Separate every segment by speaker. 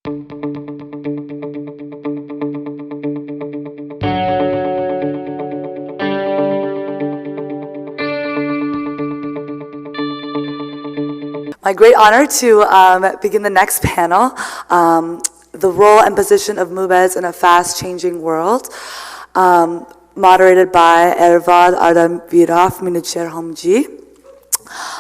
Speaker 1: My great honor to begin the next panel, the role and position of Mobeds in a fast-changing world, moderated by Ervad Ardaviraf Minucherhomji.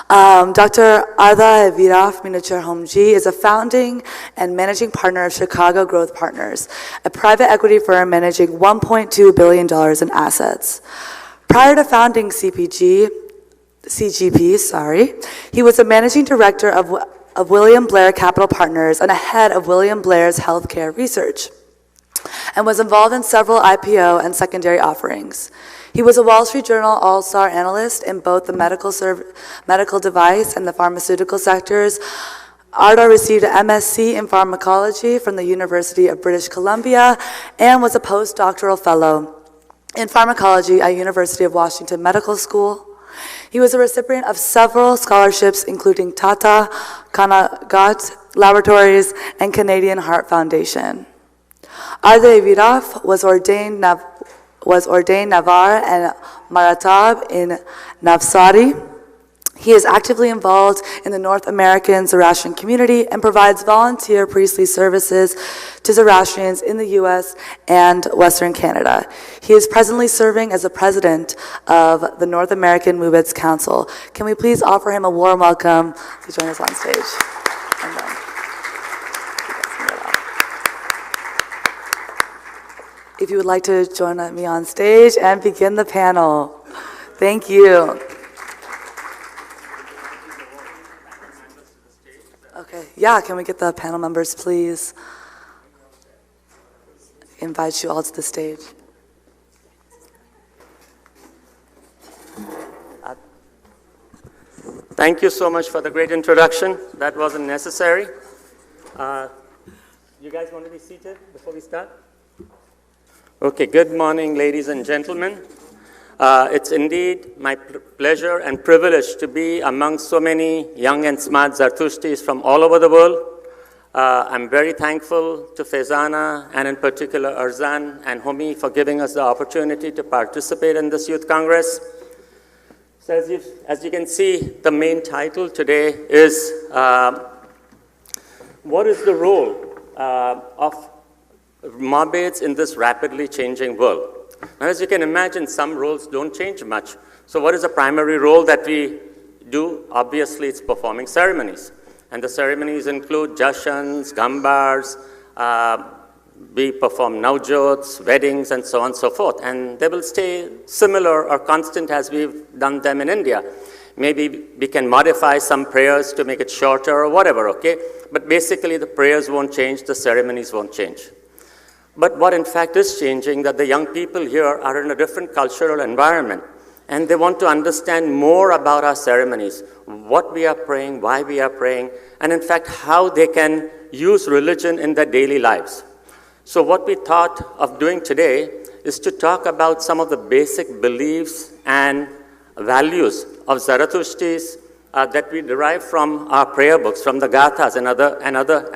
Speaker 1: Dr. Arda Viraf Minucherhomji is a founding and managing partner of Chicago Growth Partners, a private equity firm managing $1.2 billion in assets. Prior to founding CGP, he was a managing director of William Blair Capital Partners and a head of William Blair's healthcare research, and was involved in several IPO and secondary offerings. He was a Wall Street Journal All-Star analyst in both the medical device and the pharmaceutical sectors. Arda received an MSc in pharmacology from the University of British Columbia and was a postdoctoral fellow in pharmacology at University of Washington Medical School. He was a recipient of several scholarships, including Tata, Kanagat Laboratories, and Canadian Heart Foundation. Arda Viraf was ordained Navar and Maratab in Navsari. He is actively involved in the North American Zoroastrian community and provides volunteer priestly services to Zoroastrians in the U.S. and Western Canada. He is presently serving as the president of the North American Mobeds Council. Can we please offer him a warm welcome to join us on stage? If you would like to join me on stage and begin the panel. Thank you. Okay, yeah, can we get the panel members, please? Invite you all to the stage.
Speaker 2: Thank you so much for the great introduction. That wasn't necessary. You guys want to be seated before we start? Okay, good morning, ladies and gentlemen. It's indeed my pleasure and privilege to be among so many young and smart Zartushtis from all over the world. I'm very thankful to Faizana and in particular Arzan and Homi for giving us the opportunity to participate in this Youth Congress. So as you can see, the main title today is what is the role of Mobeds in this rapidly changing world? Now, as you can imagine, some roles don't change much. So what is the primary role that we do? Obviously, it's performing ceremonies. And the ceremonies include jashans, gambars, we perform navjots, weddings, and so on and so forth. And they will stay similar or constant as we've done them in India. Maybe we can modify some prayers to make it shorter or whatever, okay? But basically, the prayers won't change, the ceremonies won't change. But what in fact is changing, that the young people here are in a different cultural environment, and they want to understand more about our ceremonies, what we are praying, why we are praying, and in fact how they can use religion in their daily lives. So what we thought of doing today is to talk about some of the basic beliefs and values of Zarathushtis that we derive from our prayer books, from the Gathas and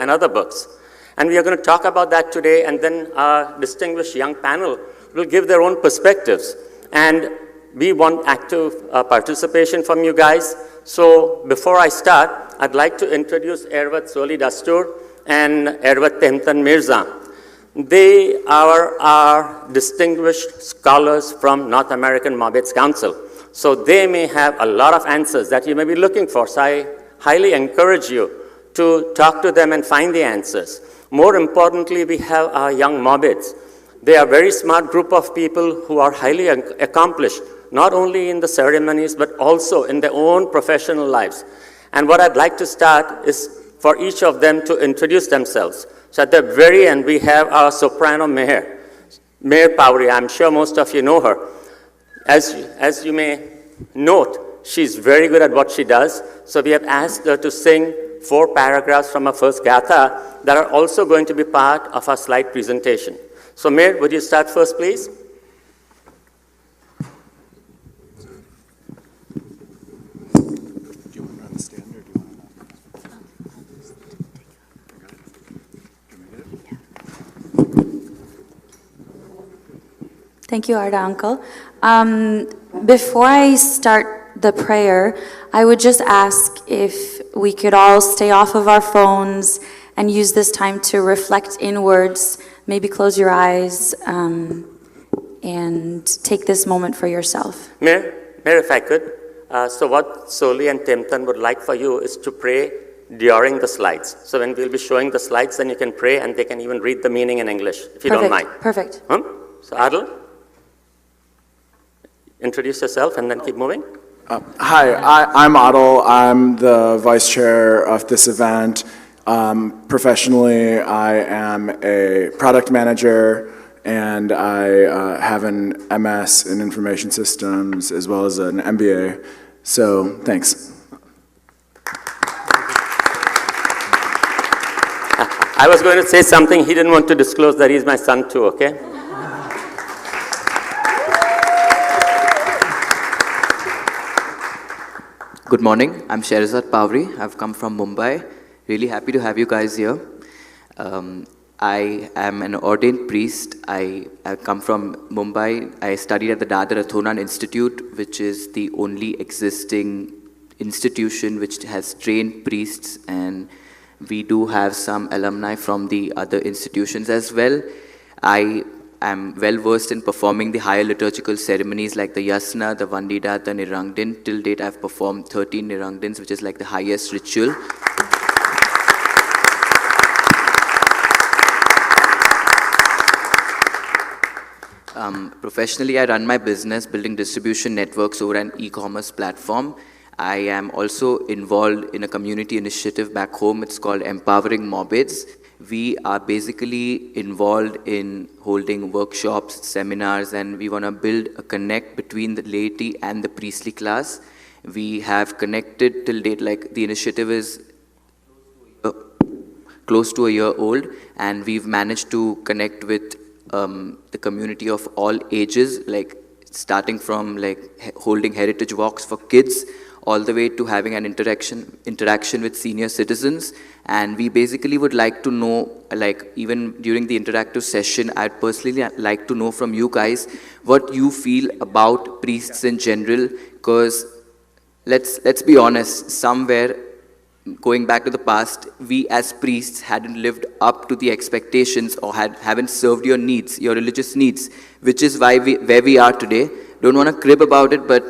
Speaker 2: other books. And we are going to talk about that today, and then our distinguished young panel will give their own perspectives. And we want active participation from you guys. So before I start, I'd like to introduce Ervat Soli Dastur and Ervat Temtan Mirza. They are our distinguished scholars from North American Mobeds Council. So they may have a lot of answers that you may be looking for. So I highly encourage you to talk to them and find the answers. More importantly, we have our young Mobeds. They are a very smart group of people who are highly accomplished, not only in the ceremonies, but also in their own professional lives. And what I'd like to start is for each of them to introduce themselves. So at the very end, we have our soprano Meher Pauri. I'm sure most of you know her. As you may note, she's very good at what she does. So we have asked her to sing 4 paragraphs from our first Gatha that are also going to be part of our slide presentation. So Meher, would you start first, please?
Speaker 3: Thank you, Arda Uncle. Before I start the prayer, I would just ask if we could all stay off of our phones and use this time to reflect inwards, maybe close your eyes, and take this moment for yourself.
Speaker 2: Mayor, if I could, so what Soli and Timton would like for you is to pray during the slides. So when we'll be showing the slides, then you can pray and they can even read the meaning in English, if you don't mind.
Speaker 3: Perfect.
Speaker 2: So Adil, introduce yourself and then keep moving.
Speaker 4: Hi, I'm Adil. I'm the vice chair of this event. Professionally, I am a product manager and I have an MS in information systems as well as an MBA. So, thanks.
Speaker 2: I was going to say something. He didn't want to disclose that he's my son too, okay?
Speaker 5: Good morning. I'm Sherazad Pavri. I've come from Mumbai. Really happy to have you guys here. I am an ordained priest. I come from Mumbai. I studied at the Dadar Athonan Institute, which is the only existing institution which has trained priests, and we do have some alumni from the other institutions as well. I am well versed in performing the higher liturgical ceremonies like the Yasna, the Vandida, the Nirangdin. Till date, I've performed 13 Nirangdins, which is like the highest ritual. Professionally, I run my business building distribution networks over an e-commerce platform. I am also involved in a community initiative back home. It's called Empowering Mobeds. We are basically involved in holding workshops, seminars, and we want to build a connect between the laity and the priestly class. We have connected till date, like the initiative is close to a year old, and we've managed to connect with the community of all ages, like starting from like holding heritage walks for kids, all the way to having an interaction with senior citizens. And we basically would like to know, like even during the interactive session, I'd personally like to know from you guys what you feel about priests in general, because let's be honest, somewhere going back to the past, we as priests hadn't lived up to the expectations or haven't served your needs, your religious needs, which is why where we are today. Don't want to crib about it, but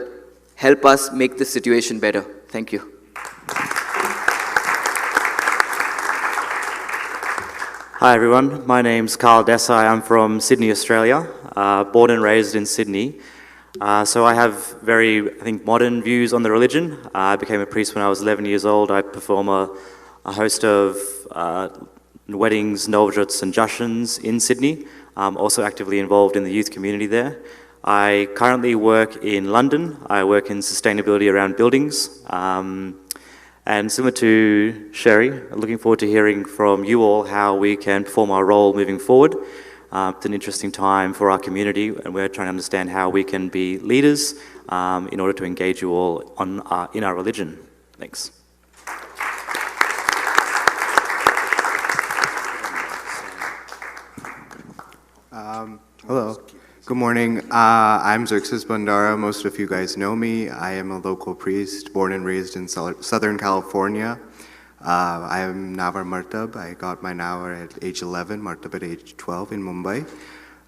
Speaker 5: help us make this situation better. Thank you.
Speaker 6: Hi everyone, my name's Carl Desai. I'm from Sydney, Australia, born and raised in Sydney. So I have very, I think, modern views on the religion. I became a priest when I was 11 years old. I perform a host of weddings, novjats and jashans in Sydney. I'm also actively involved in the youth community there. I currently work in London. I work in sustainability around buildings. And similar to Sherry, looking forward to hearing from you all how we can perform our role moving forward. It's an interesting time for our community, and we're trying to understand how we can be leaders in order to engage you all in our religion. Thanks.
Speaker 7: Hello. Good morning. I'm Xerxes Bandara. Most of you guys know me. I am a local priest, born and raised in Southern California. I am Nawar Martab. I got my Nawar at age 11, Martab at age 12 in Mumbai.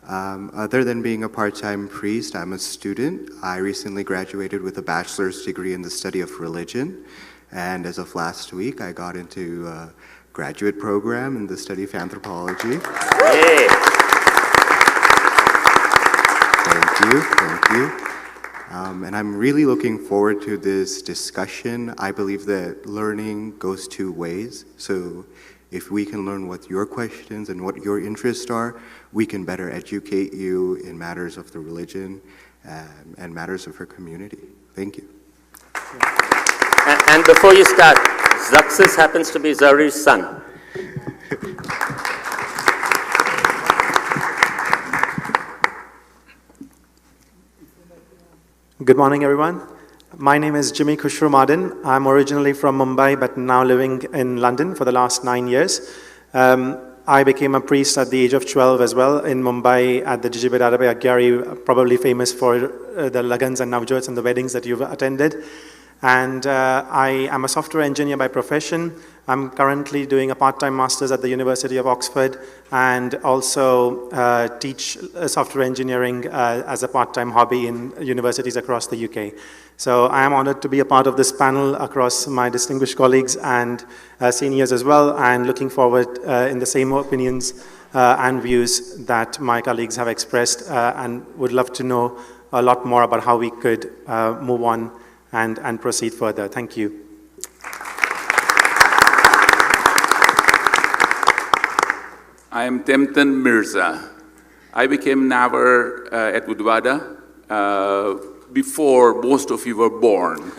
Speaker 7: Other than being a part-time priest, I'm a student. I recently graduated with a bachelor's degree in the study of religion. And as of last week, I got into a graduate program in the study of anthropology.
Speaker 2: Hey.
Speaker 7: Thank you. And I'm really looking forward to this discussion. I believe that learning goes two ways. So if we can learn what your questions and what your interests are, we can better educate you in matters of the religion and matters of our community. Thank you.
Speaker 2: And before you start, Xerxes happens to be Zari's son.
Speaker 8: Good morning, everyone. My name is Jimmy Kushrumadin. I'm originally from Mumbai, but now living in London for the last 9 years. I became a priest at the age of 12 as well in Mumbai at the Jijibedarabe Agyari, probably famous for the Lagans and Navjots and the weddings that you've attended. And I am a software engineer by profession. I'm currently doing a part-time master's at the University of Oxford and also teach software engineering as a part-time hobby in universities across the UK. So I am honored to be a part of this panel across my distinguished colleagues and seniors as well, and looking forward in the same opinions and views that my colleagues have expressed, and would love to know a lot more about how we could move on and proceed further. Thank you.
Speaker 9: I am Temten Mirza. I became Navar at Udvada before most of you were born.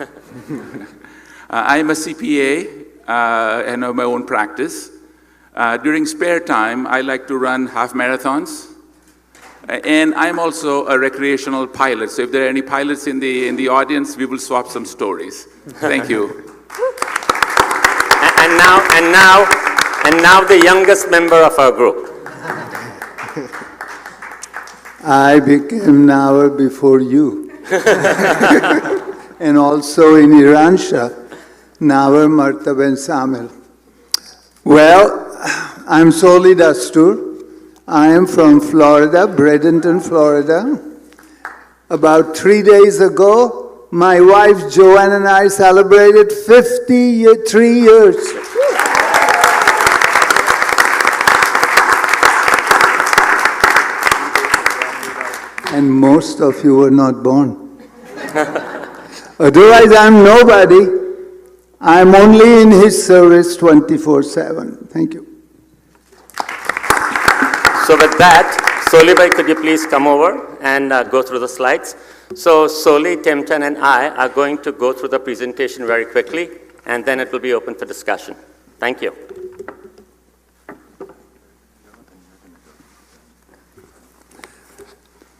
Speaker 9: I am a CPA and have my own practice. During spare time, I like to run half marathons. And I'm also a recreational pilot, so if there are any pilots in the audience, we will swap some stories. Thank you.
Speaker 2: And now the youngest member of our group.
Speaker 10: I became Navar before you. And also in Iransha, Navar Marta Ben Samil. Well, I'm Soli Dastur. I am from Florida, Bradenton, Florida. About 3 days ago, my wife Joanne and I celebrated 53 years. And most of you were not born. Otherwise, I'm nobody. I'm only in his service 24/7. Thank you.
Speaker 2: So with that, Soli bhai, could you please come over and go through the slides? So Soli, Temten, and I are going to go through the presentation very quickly, and then it will be open for discussion. Thank you.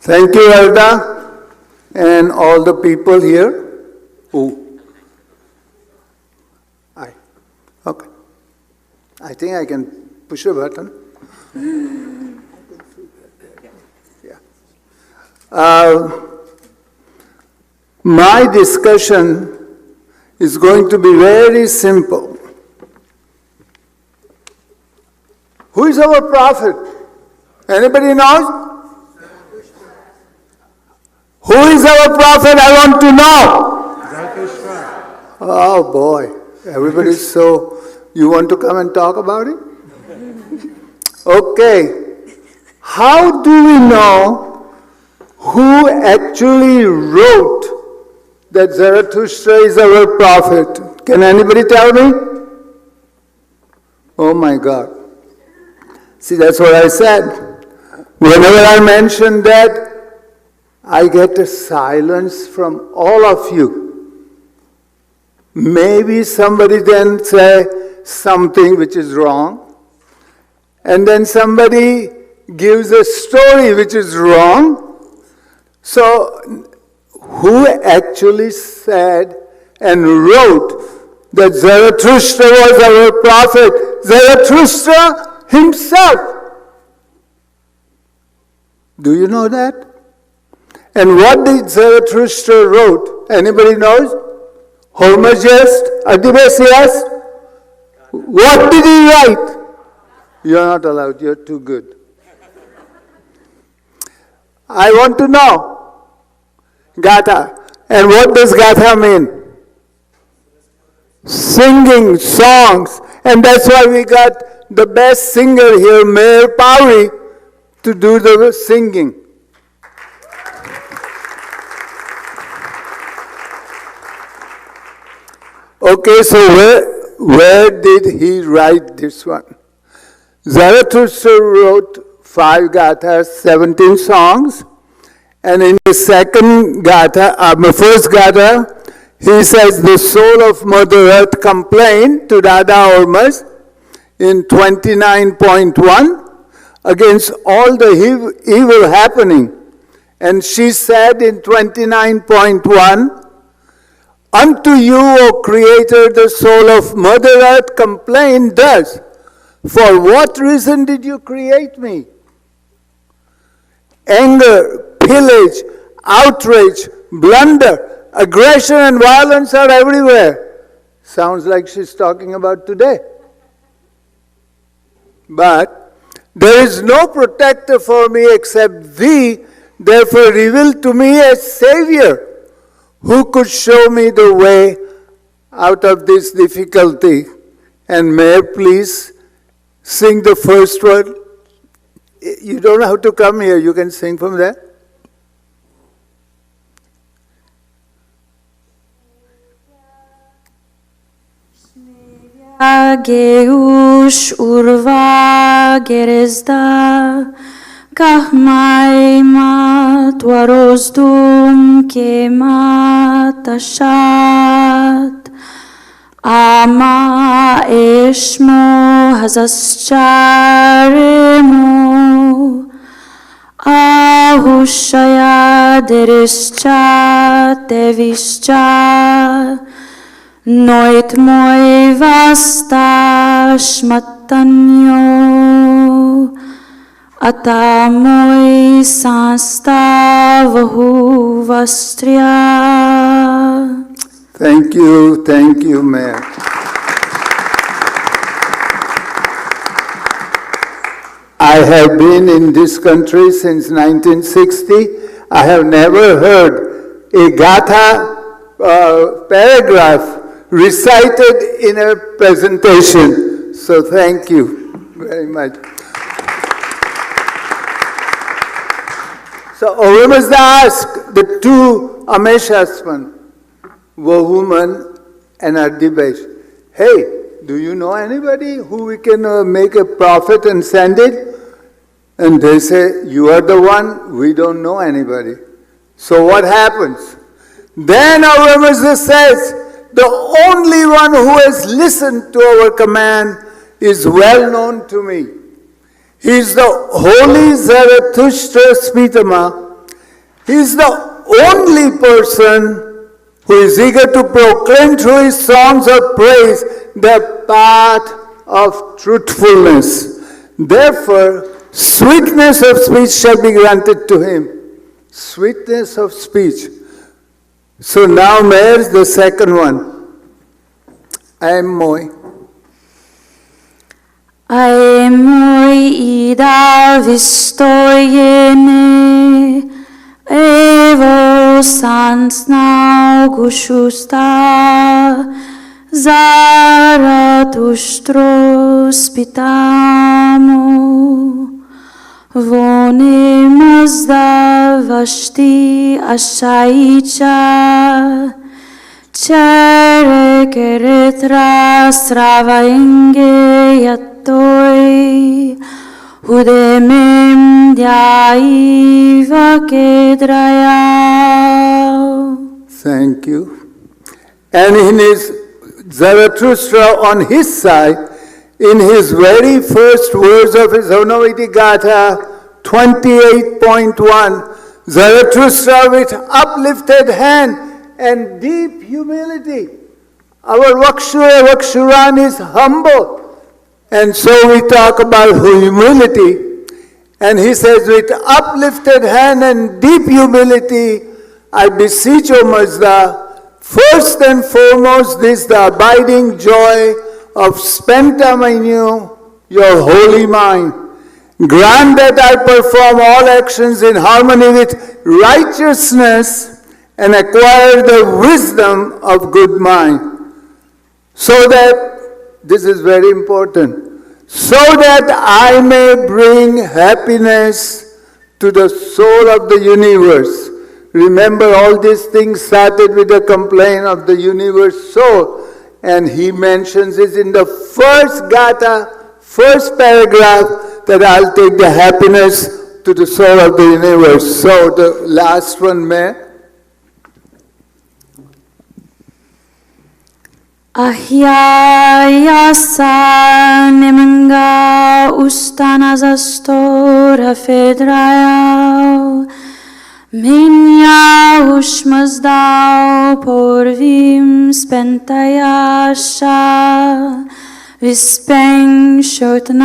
Speaker 10: Thank you, Elda, and all the people here. Oh, okay. I think I can push a button. My discussion is going to be very simple. Who is our prophet? Anybody knows? Who is our prophet? I want to know. Oh boy, everybody's so, you want to come and talk about it? Okay. How do we know who actually wrote that Zarathustra is our prophet? Can anybody tell me? Oh my God. See, that's what I said. Whenever I mention that, I get a silence from all of you. Maybe somebody then say something which is wrong, and then somebody gives a story which is wrong. So, who actually said and wrote that Zarathustra was our prophet? Zarathustra himself. Do you know that? And what did Zarathustra wrote? Anybody knows? Hormuzd, Adivasias? What did he write? You're not allowed, you're too good. I want to know. Gatha. And what does Gatha mean? Singing songs. And that's why we got the best singer here, Mayor Pauri, to do the singing. Okay, so where did he write this one? Zarathustra wrote 5 gathas, 17 songs, and in the second gatha, first gatha, he says the soul of Mother Earth complained to Dada Hormuzd in 29.1 against all the evil happening. And she said in 29.1, unto you, O Creator, the soul of Mother Earth complained thus. For what reason did you create me? Anger, pillage, outrage, blunder, aggression and violence are everywhere. Sounds like she's talking about today. But there is no protector for me except thee, therefore reveal to me a Savior who could show me the way out of this difficulty. And may I please sing the first word? You don't have to come here, you can sing from there.
Speaker 3: Geush urva gerezda kahmaima twarozdum kemat ashat ama eshmo hazascharemo ahushaya derischa tevischa Noit moi vasta shmatanyo ata moi sasta vahu vastriya.
Speaker 10: Thank you, Mayor. I have been in this country since 1960. I have never heard a Gatha paragraph recited in a presentation. So thank you very much. So Ovamazda asked the two Ameshasman, Wohuman and Ardibesh, hey, do you know anybody who we can make a prophet and send it? And they say, you are the one, we don't know anybody. So what happens? Then Ovamazda says, the only one who has listened to our command is well known to me. He is the holy Zarathustra Spitama. He is the only person who is eager to proclaim through his songs of praise the path of truthfulness. Therefore, sweetness of speech shall be granted to him. Sweetness of speech. So now, Mayor, the second one. I am Moi.
Speaker 3: I am Moi ida vistoyene evo sans now gushusta Zarathustro spitamo Vone mazda vashti ashaicha Chere keretra sravaenge yattoi Hudemem dyaiva kedraya.
Speaker 10: Thank you. And in his Zarathustra on his side, in his very first words of his Honaviti Gatha 28.1, Zarathustra with uplifted hand and deep humility. Our Vakshuran is humble. And so we talk about humility. And he says, with uplifted hand and deep humility, I beseech, O Mazda, first and foremost, this the abiding joy of spenta menu, your holy mind. Grant that I perform all actions in harmony with righteousness and acquire the wisdom of good mind. So that, this is very important, so that I may bring happiness to the soul of the universe. Remember, all these things started with a complaint of the universe soul. And he mentions it in the first Gatha, first paragraph, that I'll take the happiness to the soul of the universe. So the last one, May.
Speaker 3: Ahyayasa nemanga ustanazastor hafedrayao Minya ushmazdao porvim spentayasha Vispeng shotnau,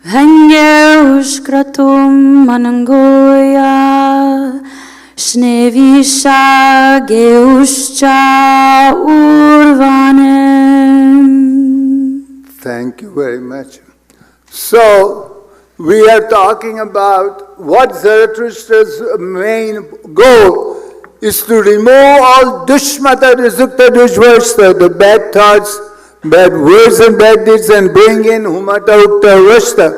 Speaker 3: Venge ushkratum manangoya, Shnevisha geuscha urvanem.
Speaker 10: Thank you very much. So, we are talking about what Zarathustra's main goal is to remove all dushmata, dusukta, dushvarsta, the bad thoughts, bad words and bad deeds, and bring in humata, ukta, rashta.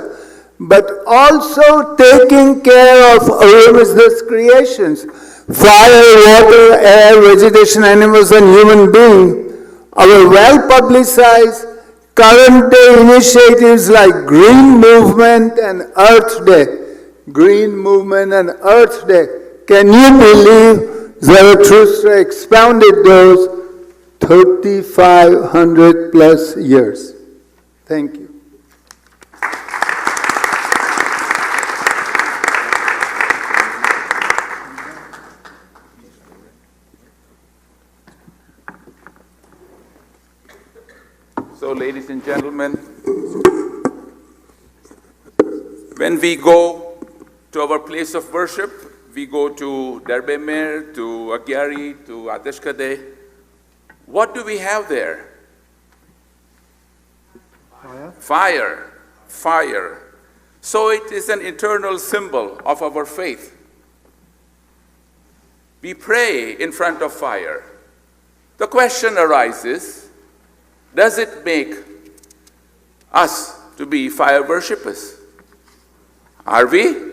Speaker 10: But also taking care of Avamazda's creations, fire, water, air, vegetation, animals, and human being. Our well-publicized current day initiatives like Green Movement and Earth Day. Green Movement and Earth Day. Can you believe Zarathustra expounded those 3,500 plus years? Thank you.
Speaker 9: So, ladies and gentlemen, when we go to our place of worship, we go to Darbemer, to Agyari, to Adeshkade. What do we have there? Fire. Fire. Fire. So it is an eternal symbol of our faith. We pray in front of fire. The question arises, does it make us to be fire worshippers? Are we?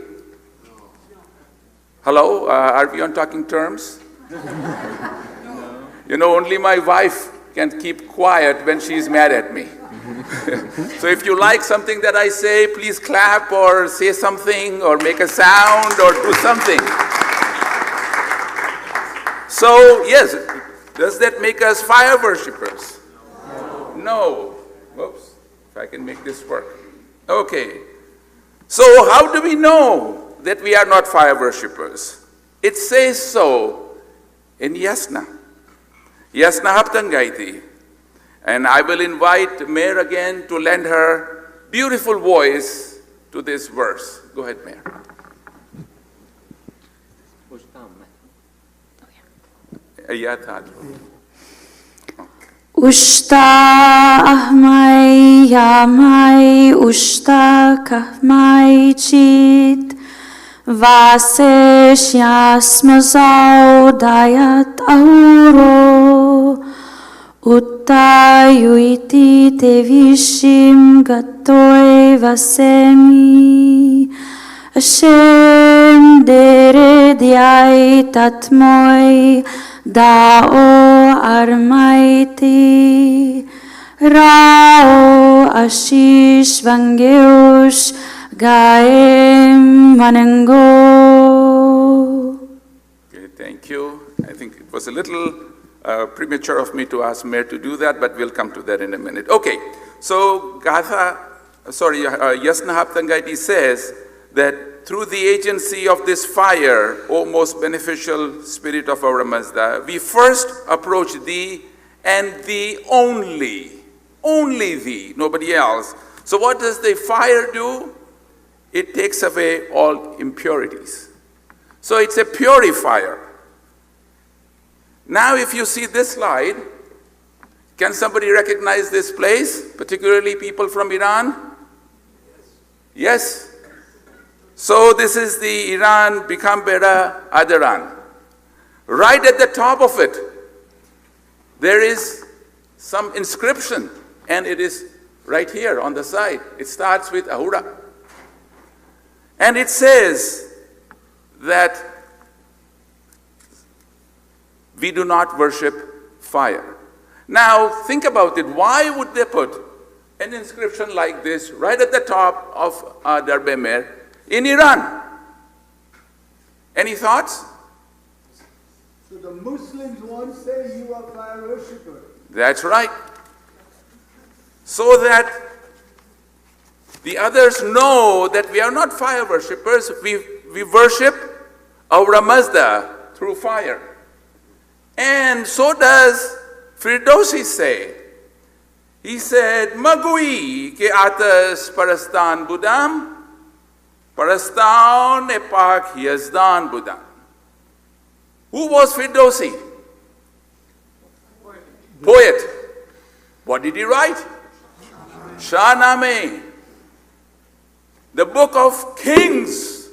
Speaker 9: Hello, are we on talking terms? You know, only my wife can keep quiet when she's mad at me. So if you like something that I say, please clap or say something or make a sound or do something. So, yes, does that make us fire worshippers? No. Whoops, if I can make this work. Okay. So how do we know that we are not fire worshippers? It says so in Yasna. Yasna Haptangaiti. And I will invite Mayor again to lend her beautiful voice to this verse. Go ahead, Mayor.
Speaker 3: Ushta ahmai yamai ushta kahmai chit vasesh yasmazau dayat ahuro uttayuiti tevishim gatoi vasemi Hashem derediai tatmoi Dao armaiti Rao ashish vangeush gaem manengo.
Speaker 9: Okay, thank you. I think it was a little premature of me to ask Mayor to do that, but we'll come to that in a minute. Okay, so Yasna Haptangaiti says that through the agency of this fire, O most beneficial spirit of our Mazda, we first approach thee and thee only thee, nobody else. So what does the fire do? It takes away all impurities. So it's a purifier. Now if you see this slide, can somebody recognize this place, particularly people from Iran? Yes? So this is the Iran Bikambera Adaran. Right at the top of it, there is some inscription, and it is right here on the side. It starts with Ahura. And it says that we do not worship fire. Now, think about it. Why would they put an inscription like this right at the top of Darbemer in Iran? Any thoughts?
Speaker 10: So the Muslims won't say you are fire worshipper.
Speaker 9: That's right. So that the others know that we are not fire worshippers, we worship our Mazda through fire. And so does Firdausi say, He said, Magui ke atas parastan budam, parastan epak yazdan budam. Who was Firdausi? Poet. What did he write? Shahnameh, the book of kings.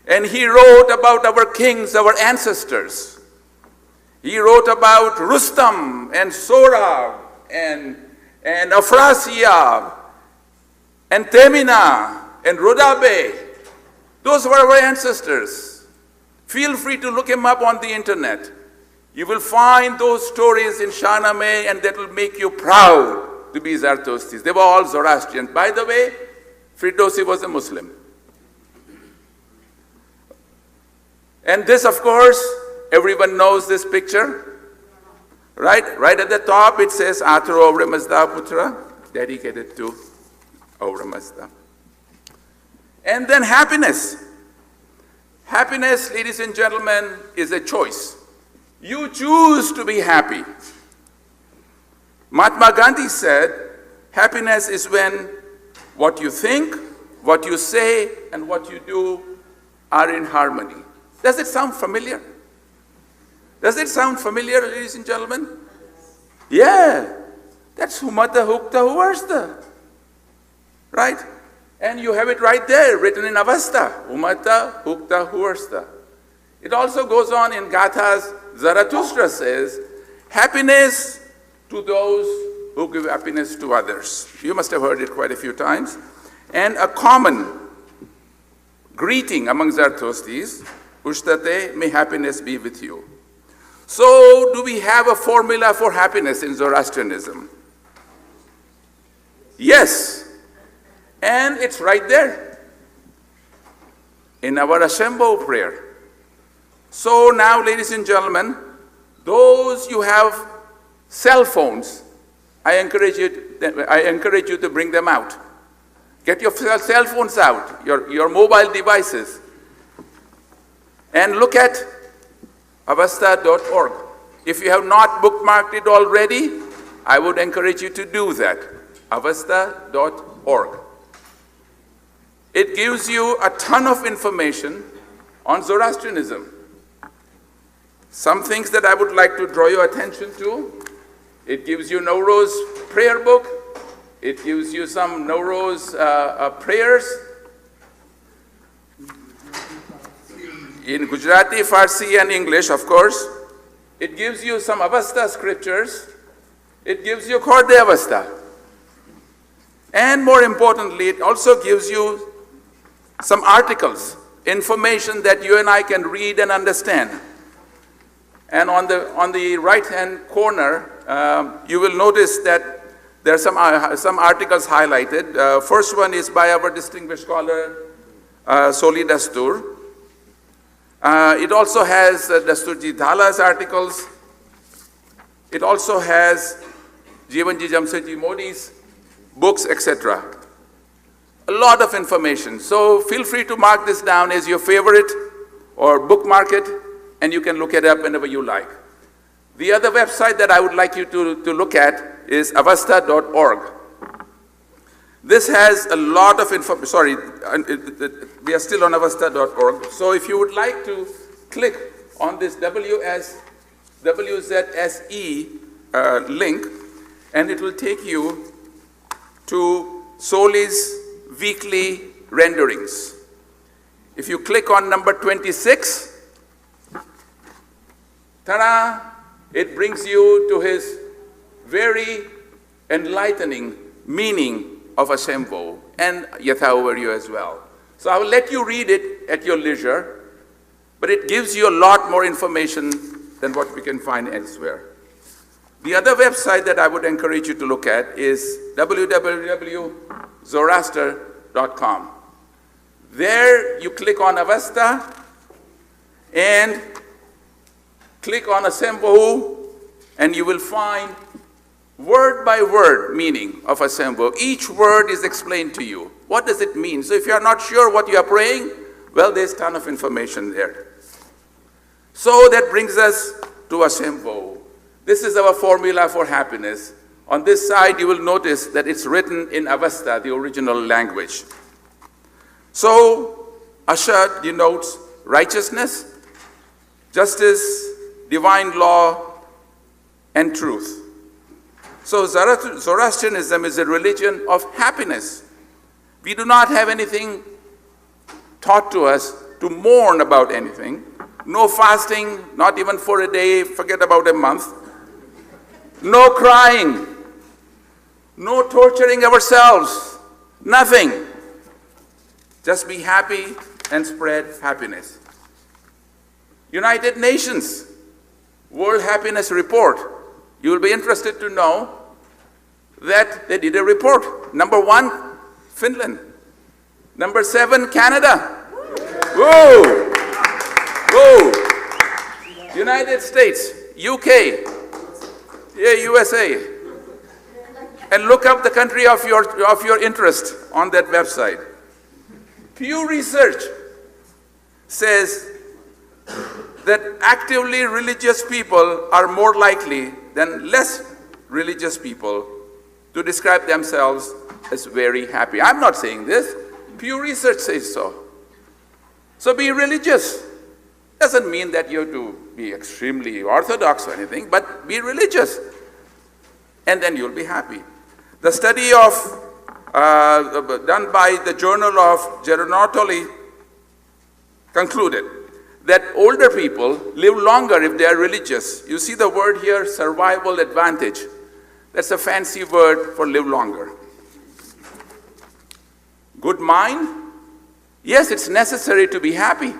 Speaker 9: And he wrote about our kings, our ancestors. He wrote about Rustam and Sorab and Afrasiab and Temina and Rodabe. Those were our ancestors. Feel free to look him up on the internet. You will find those stories in Shahnameh, and that will make you proud to be Zartustis. They were all Zoroastrian. By the way, Firdausi was a Muslim. And this, of course, everyone knows this picture. Right at the top, it says, Atro Avramazda Putra, dedicated to Avramazda. And then happiness. Happiness, ladies and gentlemen, is a choice. You choose to be happy. Mahatma Gandhi said, happiness is when what you think, what you say, and what you do are in harmony. Does it sound familiar? Does it sound familiar, ladies and gentlemen? Yeah, that's Humata Hukta Huvarsta. Right? And you have it right there, written in Avesta, Humata Hukta Huvarsta. It also goes on in Gathas. Zarathustra says, happiness to those who give happiness to others. You must have heard it quite a few times. And a common greeting among Zarathustris, Ushtate, may happiness be with you. So, do we have a formula for happiness in Zoroastrianism? Yes. And it's right there in our Ashembo prayer. So now, ladies and gentlemen, those you have cell phones, I encourage you to bring them out. Get your cell phones out, your mobile devices, and look at avasta.org. If you have not bookmarked it already, I would encourage you to do that. Avasta.org. It gives you a ton of information on Zoroastrianism. Some things that I would like to draw your attention to. It gives you Nowruz prayer book. It gives you some Nowruz prayers in Gujarati, Farsi, and English, of course. It gives you some Avesta scriptures. It gives you Khorde Avesta. And more importantly, it also gives you some articles, information that you and I can read and understand. And on the right-hand corner, you will notice that there are some articles highlighted. First one is by our distinguished scholar, Soli Dastur. It also has Dasturji Dhala's articles. It also has Jivanji Jamsetji Modi's books, etc. A lot of information. So feel free to mark this down as your favorite or bookmark it, and you can look it up whenever you like. The other website that I would like you to look at is avasta.org. This has a lot of information. Sorry, we are still on avasta.org. So if you would like to click on this WZSE link, and it will take you to Soli's weekly renderings. If you click on number 26, ta-da, it brings you to his very enlightening meaning of Ashembo and Yathavaryu as well. So I will let you read it at your leisure, but it gives you a lot more information than what we can find elsewhere. The other website that I would encourage you to look at is www.zoroaster.com. There you click on Avesta and click on Ashembo, and you will find word by word meaning of Ashembo. Each word is explained to you. What does it mean? So if you are not sure what you are praying, well, there's a ton of information there. So that brings us to Ashembo. This is our formula for happiness. On this side, you will notice that it's written in Avesta, the original language. So, Asha denotes righteousness, justice, divine law, and truth. So Zoroastrianism is a religion of happiness. We do not have anything taught to us to mourn about anything. No fasting, not even for a day, forget about a month. No crying. No torturing ourselves. Nothing. Just be happy and spread happiness. United Nations World Happiness Report. You will be interested to know that they did a report. Number 1, Finland. Number 7, Canada. Whoa! Whoa! United States, UK, yeah, USA. And look up the country of your interest on that website. Pew Research says that actively religious people are more likely than less religious people to describe themselves as very happy. I'm not saying this. Pew Research says so. So be religious. Doesn't mean that you have to be extremely orthodox or anything, but be religious. And then you'll be happy. The study done by the Journal of Gerontology concluded that older people live longer if they are religious. You see the word here, survival advantage. That's a fancy word for live longer. Good mind? Yes, it's necessary to be happy.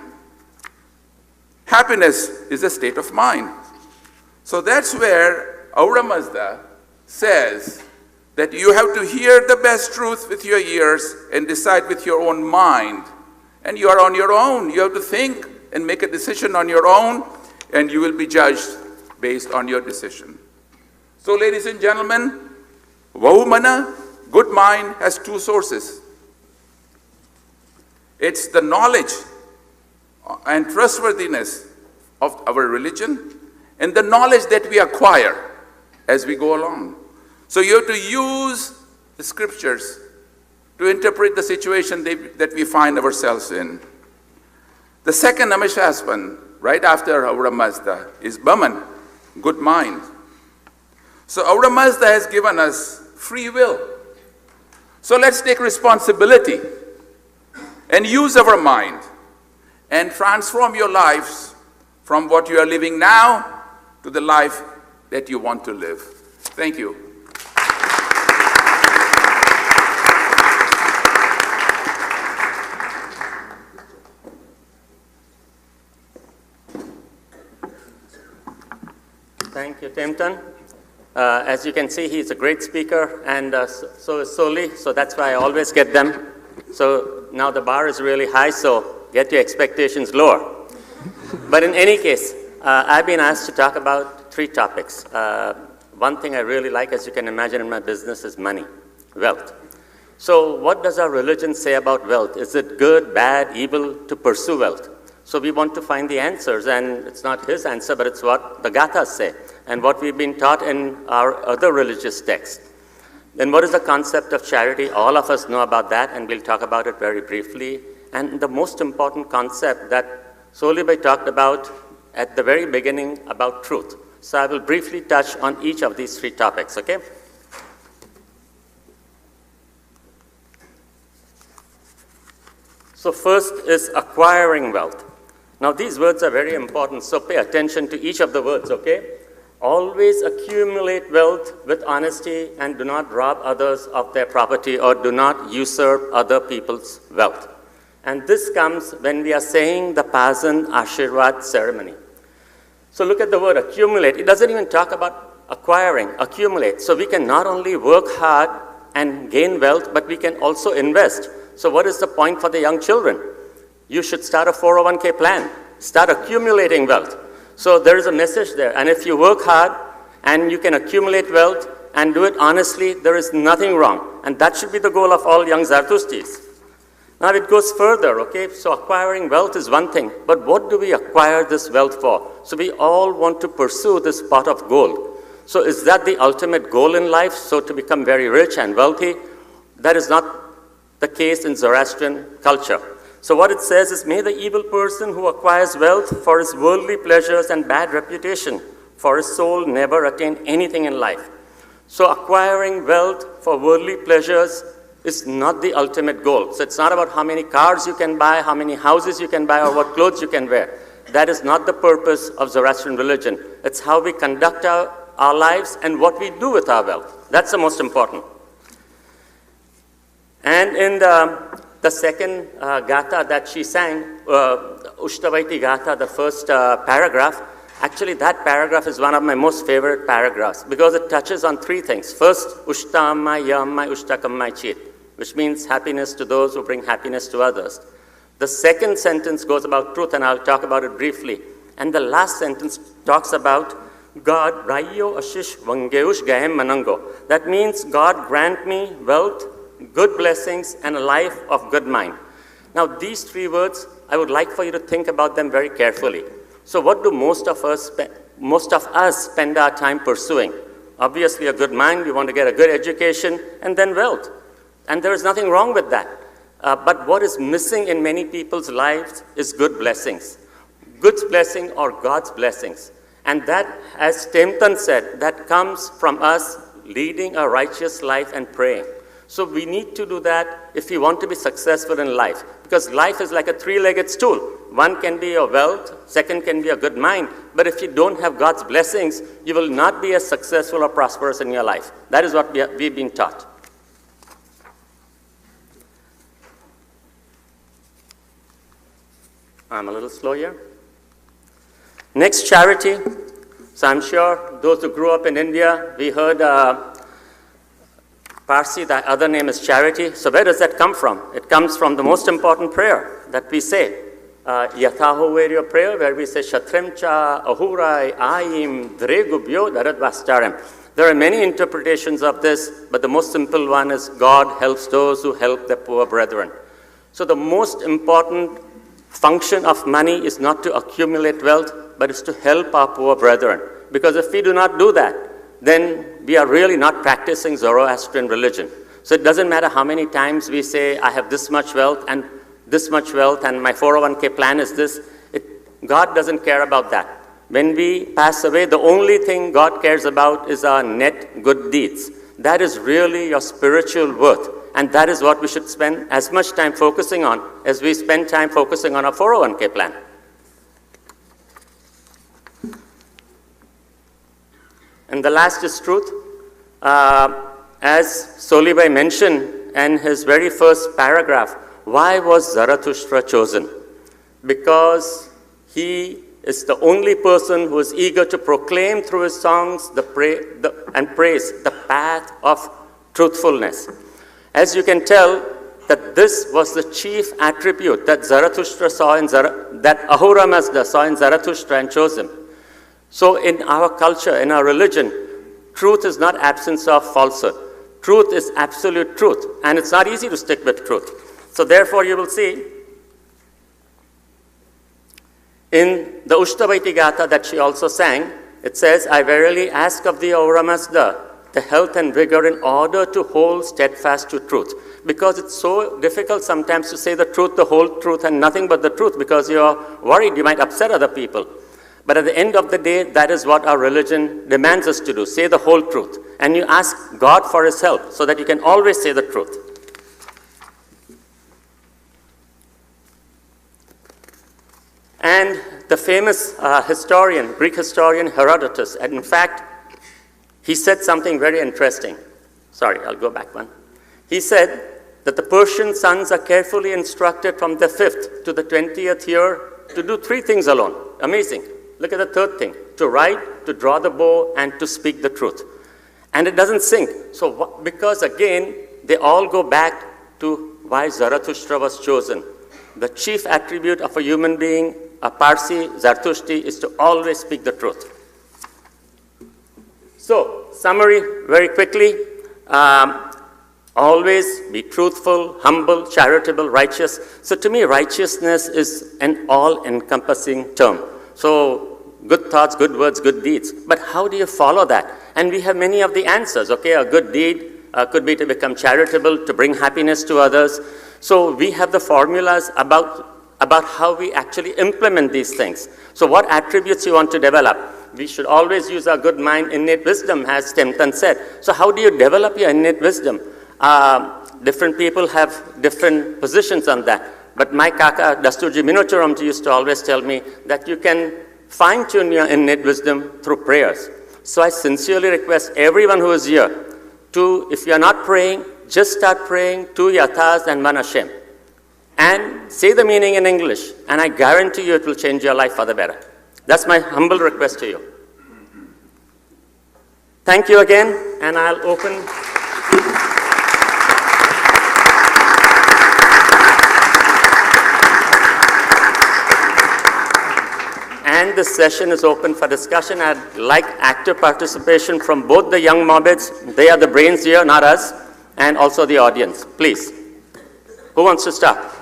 Speaker 9: Happiness is a state of mind. So that's where Ahura Mazda says that you have to hear the best truth with your ears and decide with your own mind. And you are on your own. You have to think and make a decision on your own, and you will be judged based on your decision. So, ladies and gentlemen, Vahumana, good mind, has 2 sources. It's the knowledge and trustworthiness of our religion and the knowledge that we acquire as we go along. So you have to use the scriptures to interpret the situation that we find ourselves in. The second Amishaspan, right after Ahura Mazda, is Baman, good mind. So Ahura Mazda has given us free will. So let's take responsibility and use our mind and transform your lives from what you are living now to the life that you want to live. Thank you.
Speaker 2: Thank you, Timton. As you can see, he's a great speaker, and so is Soli, so that's why I always get them. So now the bar is really high, so get your expectations lower. But in any case, I've been asked to talk about 3 topics. One thing I really like, as you can imagine in my business, is money, wealth. So what does our religion say about wealth? Is it good, bad, evil to pursue wealth? So we want to find the answers, and it's not his answer, but it's what the Gathas say, and what we've been taught in our other religious texts. Then what is the concept of charity? All of us know about that, and we'll talk about it very briefly. And the most important concept that Solibhai talked about at the very beginning about truth. So I will briefly touch on each of these 3 topics, okay? So first is acquiring wealth. Now these words are very important, so pay attention to each of the words, okay? Always accumulate wealth with honesty and do not rob others of their property or do not usurp other people's wealth. And this comes when we are saying the Pasan Ashirwad ceremony. So look at the word accumulate. It doesn't even talk about acquiring, accumulate. So we can not only work hard and gain wealth, but we can also invest. So what is the point for the young children? You should start a 401k plan. Start accumulating wealth. So there is a message there. And if you work hard and you can accumulate wealth and do it honestly, there is nothing wrong. And that should be the goal of all young Zartustis. Now it goes further, okay? So acquiring wealth is one thing, but what do we acquire this wealth for? So we all want to pursue this pot of gold. So is that the ultimate goal in life? So to become very rich and wealthy? That is not the case in Zoroastrian culture. So what it says is, may the evil person who acquires wealth for his worldly pleasures and bad reputation, for his soul never attain anything in life. So acquiring wealth for worldly pleasures is not the ultimate goal. So it's not about how many cars you can buy, how many houses you can buy, or what clothes you can wear. That is not the purpose of Zoroastrian religion. It's how we conduct our lives and what we do with our wealth. That's the most important. And in the second gatha that she sang, Ushtavaiti Gatha, the first paragraph, actually that paragraph is one of my most favorite paragraphs because it touches on three things. First, Ushtamai Yammai Ushtakamai Chit, which means happiness to those who bring happiness to others. The second sentence goes about truth, and I'll talk about it briefly. And the last sentence talks about God, Rayo Ashish Vangeush Gaem Manango. That means God grant me wealth, good blessings, and a life of good mind. Now, these three words, I would like for you to think about them very carefully. So what do most of us spend our time pursuing? Obviously, a good mind, we want to get a good education, and then wealth. And there is nothing wrong with that. But what is missing in many people's lives is good blessings. God's blessing or God's blessings. And that, as Tempton said, that comes from us leading a righteous life and praying. So we need to do that if we want to be successful in life. Because life is like a three-legged stool. One can be your wealth, second can be a good mind. But if you don't have God's blessings, you will not be as successful or prosperous in your life. That is what we've been taught. I'm a little slow here. Next, charity. So I'm sure those who grew up in India, we heard Parsi, the other name is charity. So where does that come from? It comes from the most important prayer that we say. Yathaho prayer, where we say, Shatrimcha, Ahurai, Ayim, Dregubyo, Daradvastaram. There are many interpretations of this, but the most simple one is God helps those who help their poor brethren. So the most important function of money is not to accumulate wealth, but is to help our poor brethren. Because if we do not do that, then we are really not practicing Zoroastrian religion. So it doesn't matter how many times we say, I have this much wealth, and my 401k plan is this. God doesn't care about that. When we pass away, the only thing God cares about is our net good deeds. That is really your spiritual worth. And that is what we should spend as much time focusing on as we spend time focusing on our 401k plan. And the last is truth. As Solibai mentioned in his very first paragraph, why was Zarathustra chosen? Because he is the only person who is eager to proclaim through his songs and praise the path of truthfulness. As you can tell, that this was the chief attribute that Zarathustra saw that Ahura Mazda saw in Zarathustra and chose him. So in our culture, in our religion, truth is not absence of falsehood. Truth is absolute truth, and it's not easy to stick with truth. So therefore, you will see in the Ushtavaiti Gatha that she also sang, it says, I verily ask of thee, O Ramazda, the health and vigor in order to hold steadfast to truth. Because it's so difficult sometimes to say the truth, the whole truth, and nothing but the truth, because you're worried you might upset other people. But at the end of the day, that is what our religion demands us to do, say the whole truth. And you ask God for his help so that you can always say the truth. And the famous Greek historian Herodotus, and in fact, he said something very interesting. Sorry, I'll go back one. He said that the Persian sons are carefully instructed from the 5th to the 20th year to do 3 things alone. Amazing. Look at the 3rd thing, to write, to draw the bow, and to speak the truth. And it doesn't sink. So, because again, they all go back to why Zarathustra was chosen. The chief attribute of a human being, a Parsi, Zartushti, is to always speak the truth. So, summary very quickly. Always be truthful, humble, charitable, righteous. So to me, righteousness is an all-encompassing term. So good thoughts, good words, good deeds. But how do you follow that? And we have many of the answers, okay? A good deed could be to become charitable, to bring happiness to others. So we have the formulas about how we actually implement these things. So what attributes you want to develop? We should always use our good mind, innate wisdom, as Tempton said. So how do you develop your innate wisdom? Different people have different positions on that. But my kaka, Dasturji Minocharamji, used to always tell me that you can fine-tune your innate wisdom through prayers. So I sincerely request everyone who is here to, if you're not praying, just start praying two yathas and one Hashem. And say the meaning in English, and I guarantee you it will change your life for the better. That's my humble request to you. Thank you again, and I'll open. And the session is open for discussion. I'd like active participation from both the young Mobeds. They are the brains here, not us, and also the audience. Please. Who wants to start?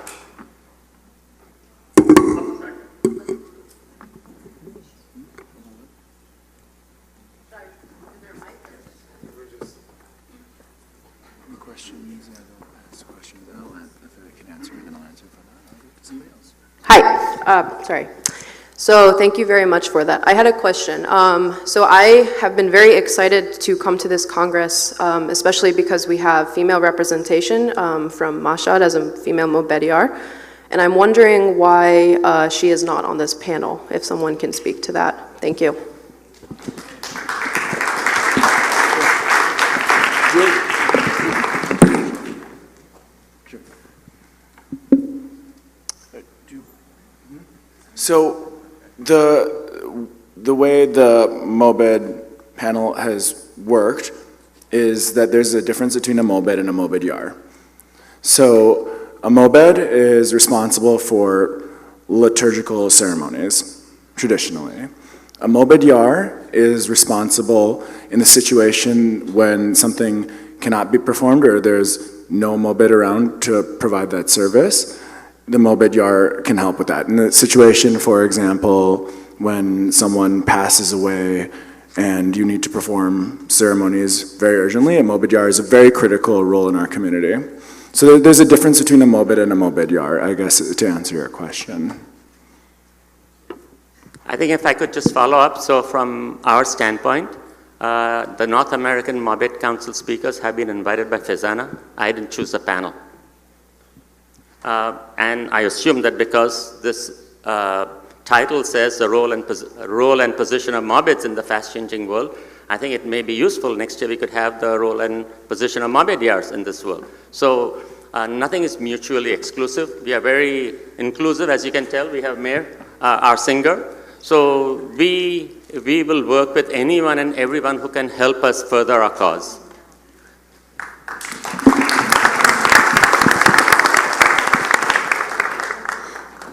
Speaker 11: Hi, sorry. So thank you very much for that. I had a question. So I have been very excited to come to this Congress, especially because we have female representation from Mashhad as a female Mobediar. And I'm wondering why she is not on this panel, if someone can speak to that. Thank you.
Speaker 4: So the way the Mobed panel has worked is that there's a difference between a Mobed and a Mobediar. So a Mobed is responsible for liturgical ceremonies, traditionally. A Mobediar is responsible in the situation when something cannot be performed or there's no Mobed around to provide that service. The Mobediar can help with that. In the situation, for example, when someone passes away and you need to perform ceremonies very urgently, a Mobediar has a very critical role in our community. So there's a difference between a Mobed and a Mobediar, I guess, to answer your question.
Speaker 2: I think if I could just follow up, so from our standpoint, the North American Mobed Council speakers have been invited by Fezana. I didn't choose the panel. And I assume that because this title says the role and position of Mobeds in the fast-changing world, I think it may be useful. Next year we could have the role and position of Mobediars in this world. So nothing is mutually exclusive. We are very inclusive, as you can tell. We have Mayor, our singer. So we will work with anyone and everyone who can help us further our cause.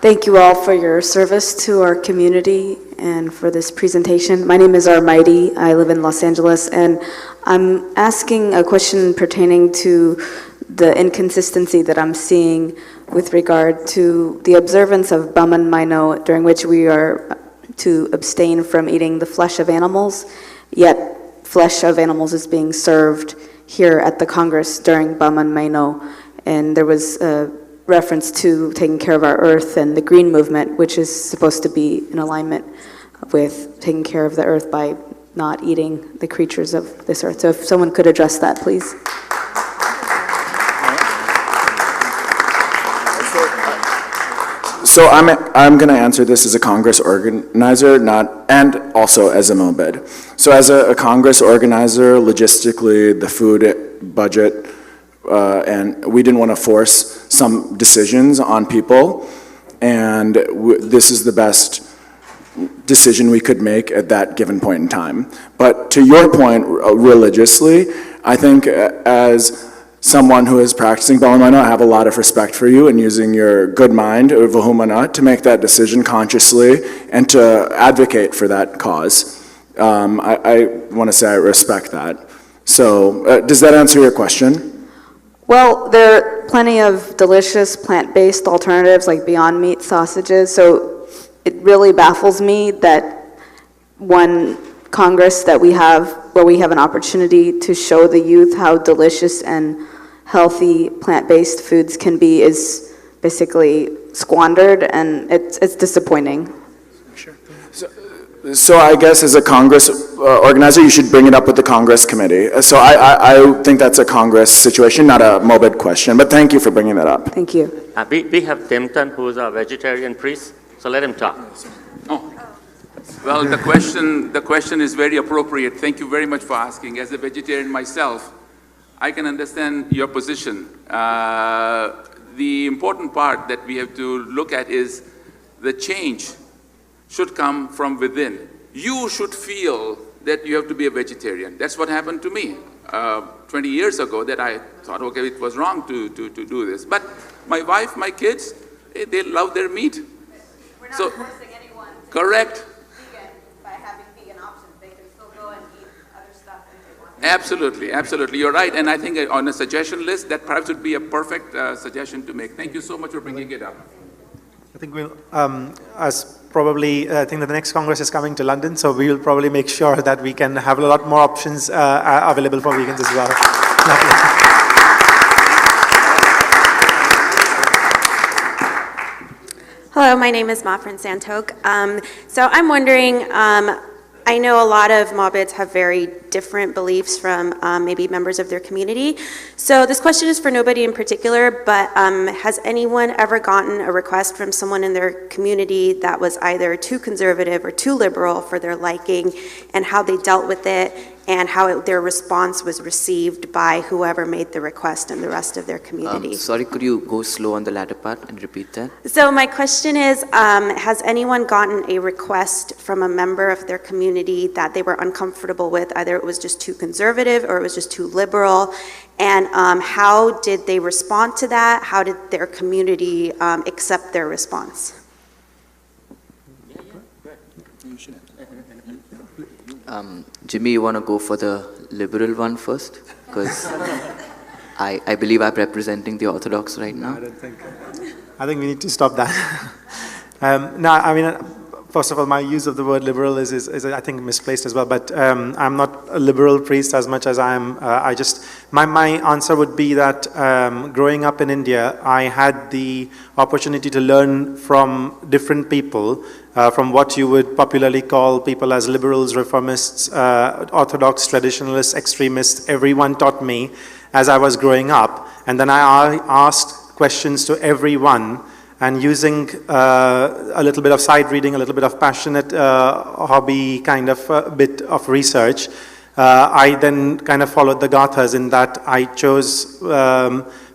Speaker 12: Thank you all for your service to our community and for this presentation. My name is Armaidi. I live in Los Angeles, and I'm asking a question pertaining to the inconsistency that I'm seeing with regard to the observance of Baman Maino, during which we are to abstain from eating the flesh of animals, yet flesh of animals is being served here at the Congress during Baman Maino. And there was a reference to taking care of our earth and the green movement, which is supposed to be in alignment with taking care of the earth by not eating the creatures of this earth. So if someone could address that, please.
Speaker 4: So I'm going to answer this as a Congress organizer, and also as a Mobed. So as a Congress organizer, logistically, the food budget, and we didn't want to force some decisions on people, and this is the best decision we could make at that given point in time. But to your point, religiously, I think as someone who is practicing Balamano, I have a lot of respect for you and using your good mind, Vahumana, to make that decision consciously and to advocate for that cause. I want to say I respect that. So does that answer your question?
Speaker 12: Well, there are plenty of delicious plant-based alternatives like Beyond Meat sausages, so it really baffles me that one Congress that we have, where we have an opportunity to show the youth how delicious and healthy plant-based foods can be, is basically squandered, and it's disappointing.
Speaker 4: So I guess as a Congress organizer, you should bring it up with the Congress committee. So I think that's a Congress situation, not a Mobed question, but thank you for bringing that up.
Speaker 12: Thank you.
Speaker 2: We have Timton, who is a vegetarian priest, so let him talk.
Speaker 9: Oh. Well, the question is very appropriate. Thank you very much for asking. As a vegetarian myself, I can understand your position. The important part that we have to look at is the change should come from within. You should feel that you have to be a vegetarian. That's what happened to me 20 years ago, that I thought, okay, it was wrong to do this. But my wife, my kids, they love their meat.
Speaker 13: We're not forcing anyone to
Speaker 9: correct.
Speaker 13: vegan by having vegan options. They can still go and eat other stuff if they want.
Speaker 9: Absolutely, absolutely. You're right. And I think on a suggestion list, that perhaps would be a perfect suggestion to make. Thank you so much for bringing it up.
Speaker 8: I think we'll, as probably, I think that the next Congress is coming to London, so we will probably make sure that we can have a lot more options available for vegans as well.
Speaker 14: Hello, my name is Mafrin Santok. So I'm wondering, I know a lot of Mobeds have very different beliefs from maybe members of their community. So this question is for nobody in particular, but has anyone ever gotten a request from someone in their community that was either too conservative or too liberal for their liking, and how they dealt with it, and how their response was received by whoever made the request and the rest of their community?
Speaker 5: Sorry, could you go slow on the latter part and repeat that?
Speaker 14: So my question is, has anyone gotten a request from a member of their community that they were uncomfortable with? Either it was just too conservative or it was just too liberal, and how did they respond to that? How did their community accept their response?
Speaker 5: Jimmy, you want to go for the liberal one first? Because I believe I'm representing the Orthodox right now.
Speaker 8: I think we need to stop that. No, I mean, first of all, my use of the word liberal is I think, misplaced as well, but I'm not a liberal priest as much as I am, my answer would be that growing up in India, I had the opportunity to learn from different people, from what you would popularly call people as liberals, reformists, orthodox, traditionalists, extremists. Everyone taught me as I was growing up, and then I asked questions to everyone, and using a little bit of side reading, a little bit of passionate hobby kind of bit of research, I then kind of followed the Gathas in that I chose,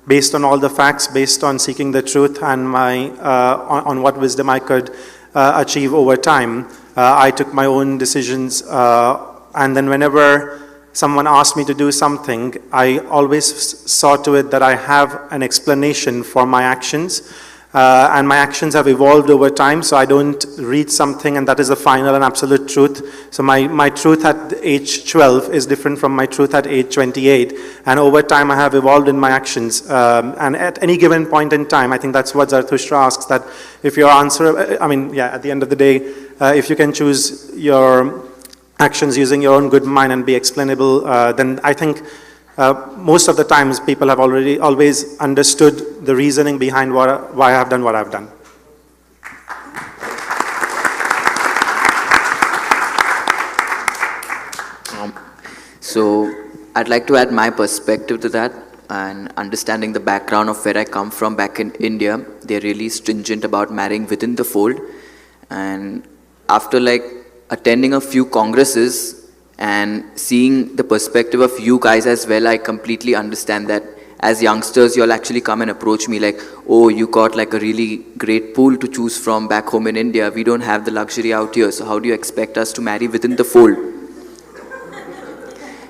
Speaker 8: based on all the facts, based on seeking the truth and on what wisdom I could achieve over time, I took my own decisions, and then whenever someone asked me to do something, I always saw to it that I have an explanation for my actions. And my actions have evolved over time, so I don't read something and that is the final and absolute truth. So my truth at age 12 is different from my truth at age 28. And over time I have evolved in my actions. And at any given point in time, I think that's what Zarathustra asks, that if your answer, I mean, yeah, at the end of the day, if you can choose your actions using your own good mind and be explainable, then I think most of the times people have always understood the reasoning behind why I have done what I've done.
Speaker 5: So I'd like to add my perspective to that, and understanding the background of where I come from back in India. They're really stringent about marrying within the fold, and after like attending a few congresses and seeing the perspective of you guys as well, I completely understand that as youngsters, you'll actually come and approach me like, oh, you got like a really great pool to choose from back home in India. We don't have the luxury out here, so how do you expect us to marry within the fold?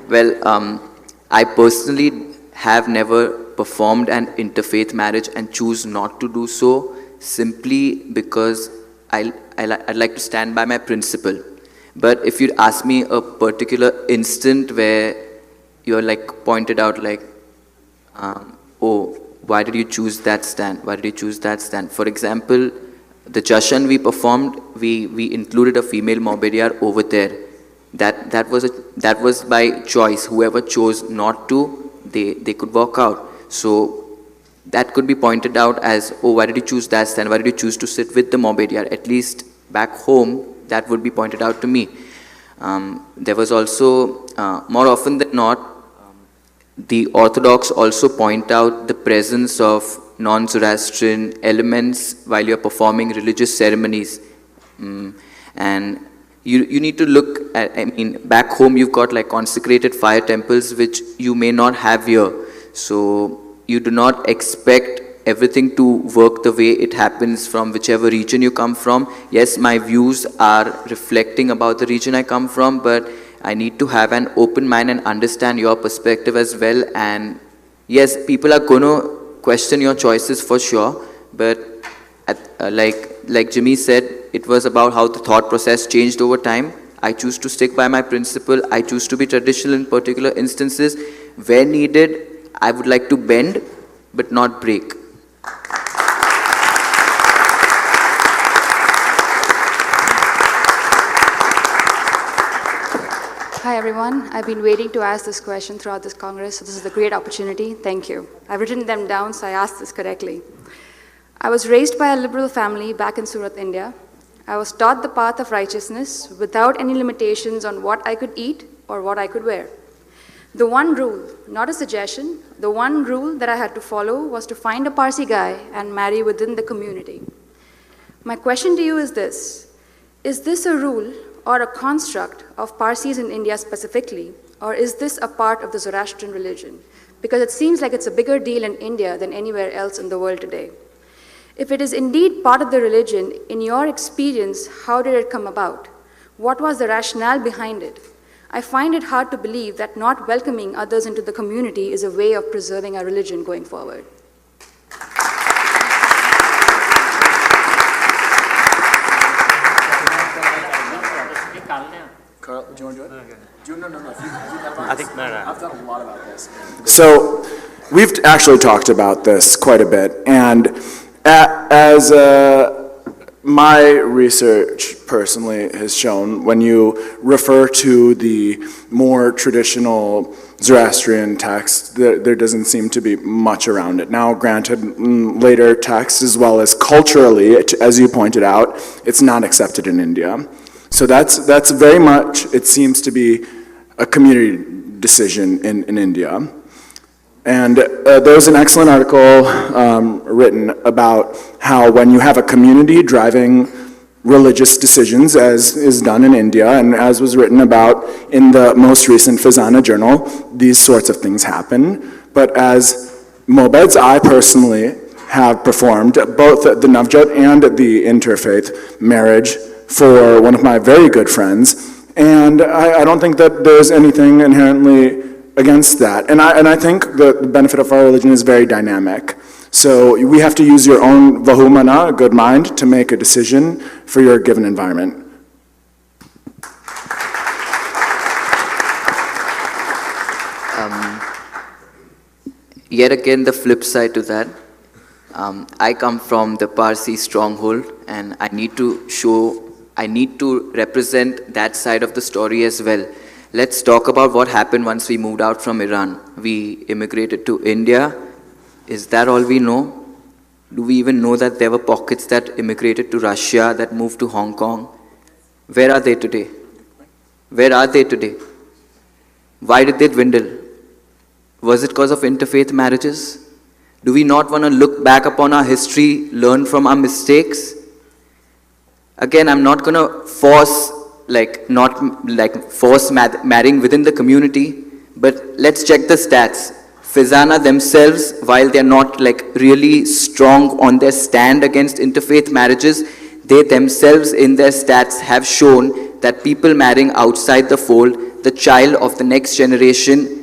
Speaker 5: Well, I personally have never performed an interfaith marriage and choose not to do so, simply because I'd like to stand by my principle. But if you'd ask me a particular instant where you're like pointed out like, oh, why did you choose that stand? Why did you choose that stand? For example, the Jashan we performed, we included a female Mobediar over there. That was by choice. Whoever chose not to, they could walk out. So that could be pointed out as, oh, why did you choose that stand? Why did you choose to sit with the Mobediar? At least back home, that would be pointed out to me. There was also, more often than not, the Orthodox also point out the presence of non-Zoroastrian elements while you're performing religious ceremonies. And you need to look at, I mean, back home you've got like consecrated fire temples which you may not have here. So you do not expect everything to work the way it happens from whichever region you come from. Yes, my views are reflecting about the region I come from, but I need to have an open mind and understand your perspective as well. And yes, people are going to question your choices for sure, but like Jimmy said, it was about how the thought process changed over time. I choose to stick by my principle. I choose to be traditional in particular instances. Where needed, I would like to bend, but not break.
Speaker 15: Hi everyone, I've been waiting to ask this question throughout this Congress, so this is a great opportunity. Thank you. I've written them down, so I asked this correctly. I was raised by a liberal family back in Surat, India. I was taught the path of righteousness without any limitations on what I could eat or what I could wear. The one rule, not a suggestion, the one rule that I had to follow was to find a Parsi guy and marry within the community. My question to you is this a rule or a construct of Parsis in India specifically, or is this a part of the Zoroastrian religion? Because it seems like it's a bigger deal in India than anywhere else in the world today. If it is indeed part of the religion, in your experience, how did it come about? What was the rationale behind it? I find it hard to believe that not welcoming others into the community is a way of preserving our religion going forward.
Speaker 4: Carl, do you want to do it? No.
Speaker 6: I think, no.
Speaker 4: I've done a lot about this. So we've actually talked about this quite a bit, and as my research personally has shown, when you refer to the more traditional Zoroastrian text, there doesn't seem to be much around it. Now, granted, later texts as well as culturally, as you pointed out, it's not accepted in India. So that's very much, it seems to be a community decision in India. And there was an excellent article written about how when you have a community driving religious decisions, as is done in India, and as was written about in the most recent Fazana journal, these sorts of things happen. But as Mobeds, I personally have performed both the Navjot and the interfaith marriage for one of my very good friends, and I don't think that there's anything inherently against that. And I think the benefit of our religion is very dynamic. So we have to use your own vahumana, good mind, to make a decision for your given environment.
Speaker 5: Yet again, the flip side to that. I come from the Parsi stronghold, and I need to represent that side of the story as well. Let's talk about what happened once we moved out from Iran. We immigrated to India. Is that all we know? Do we even know that there were pockets that immigrated to Russia, that moved to Hong Kong? Where are they today? Where are they today? Why did they dwindle? Was it because of interfaith marriages? Do we not want to look back upon our history, learn from our mistakes? Again, I'm not going to force marrying within the community, but let's check the stats. Fizana themselves, while they're not really strong on their stand against interfaith marriages, they themselves in their stats have shown that people marrying outside the fold, the child of the next generation,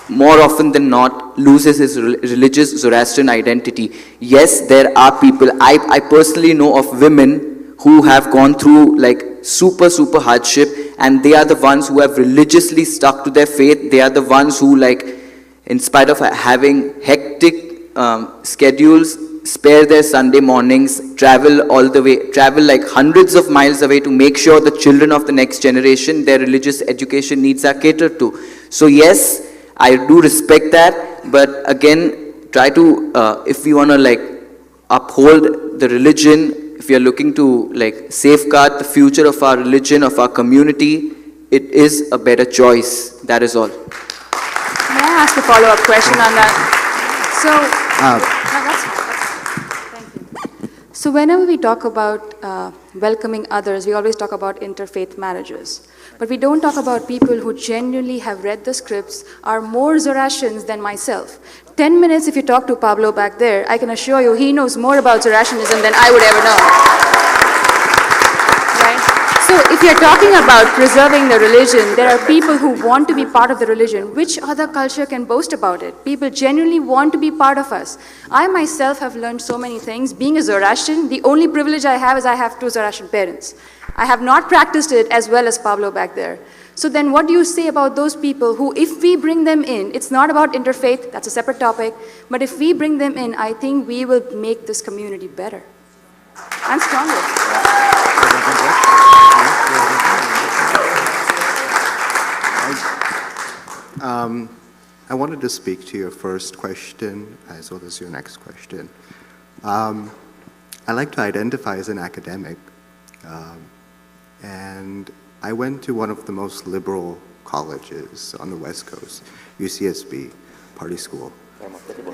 Speaker 5: more often than not, loses his religious Zoroastrian identity. Yes, there are people, I personally know of women who have gone through super hardship, and they are the ones who have religiously stuck to their faith. They are the ones who in spite of having hectic schedules, spare their Sunday mornings, travel like hundreds of miles away to make sure the children of the next generation, their religious education needs are catered to. So yes, I do respect that, but again, try to, if we want to like uphold the religion, if we are looking to like safeguard the future of our religion, of our community, it is a better choice. That is all.
Speaker 15: May I ask a follow-up question on that? So, thank you. So whenever we talk about welcoming others, we always talk about interfaith marriages. But we don't talk about people who genuinely have read the scripts, are more Zoroastrians than myself. 10 minutes if you talk to Pablo back there, I can assure you he knows more about Zoroastrianism than I would ever know. Right? So if you're talking about preserving the religion, there are people who want to be part of the religion. Which other culture can boast about it? People genuinely want to be part of us. I myself have learned so many things. Being a Zoroastrian, the only privilege I have is I have 2 Zoroastrian parents. I have not practiced it as well as Pablo back there. So then what do you say about those people who, if we bring them in, it's not about interfaith, that's a separate topic, but if we bring them in, I think we will make this community better and stronger.
Speaker 7: I wanted to speak to your first question as well as your next question. I like to identify as an academic. And I went to one of the most liberal colleges on the West Coast, UCSB, party school.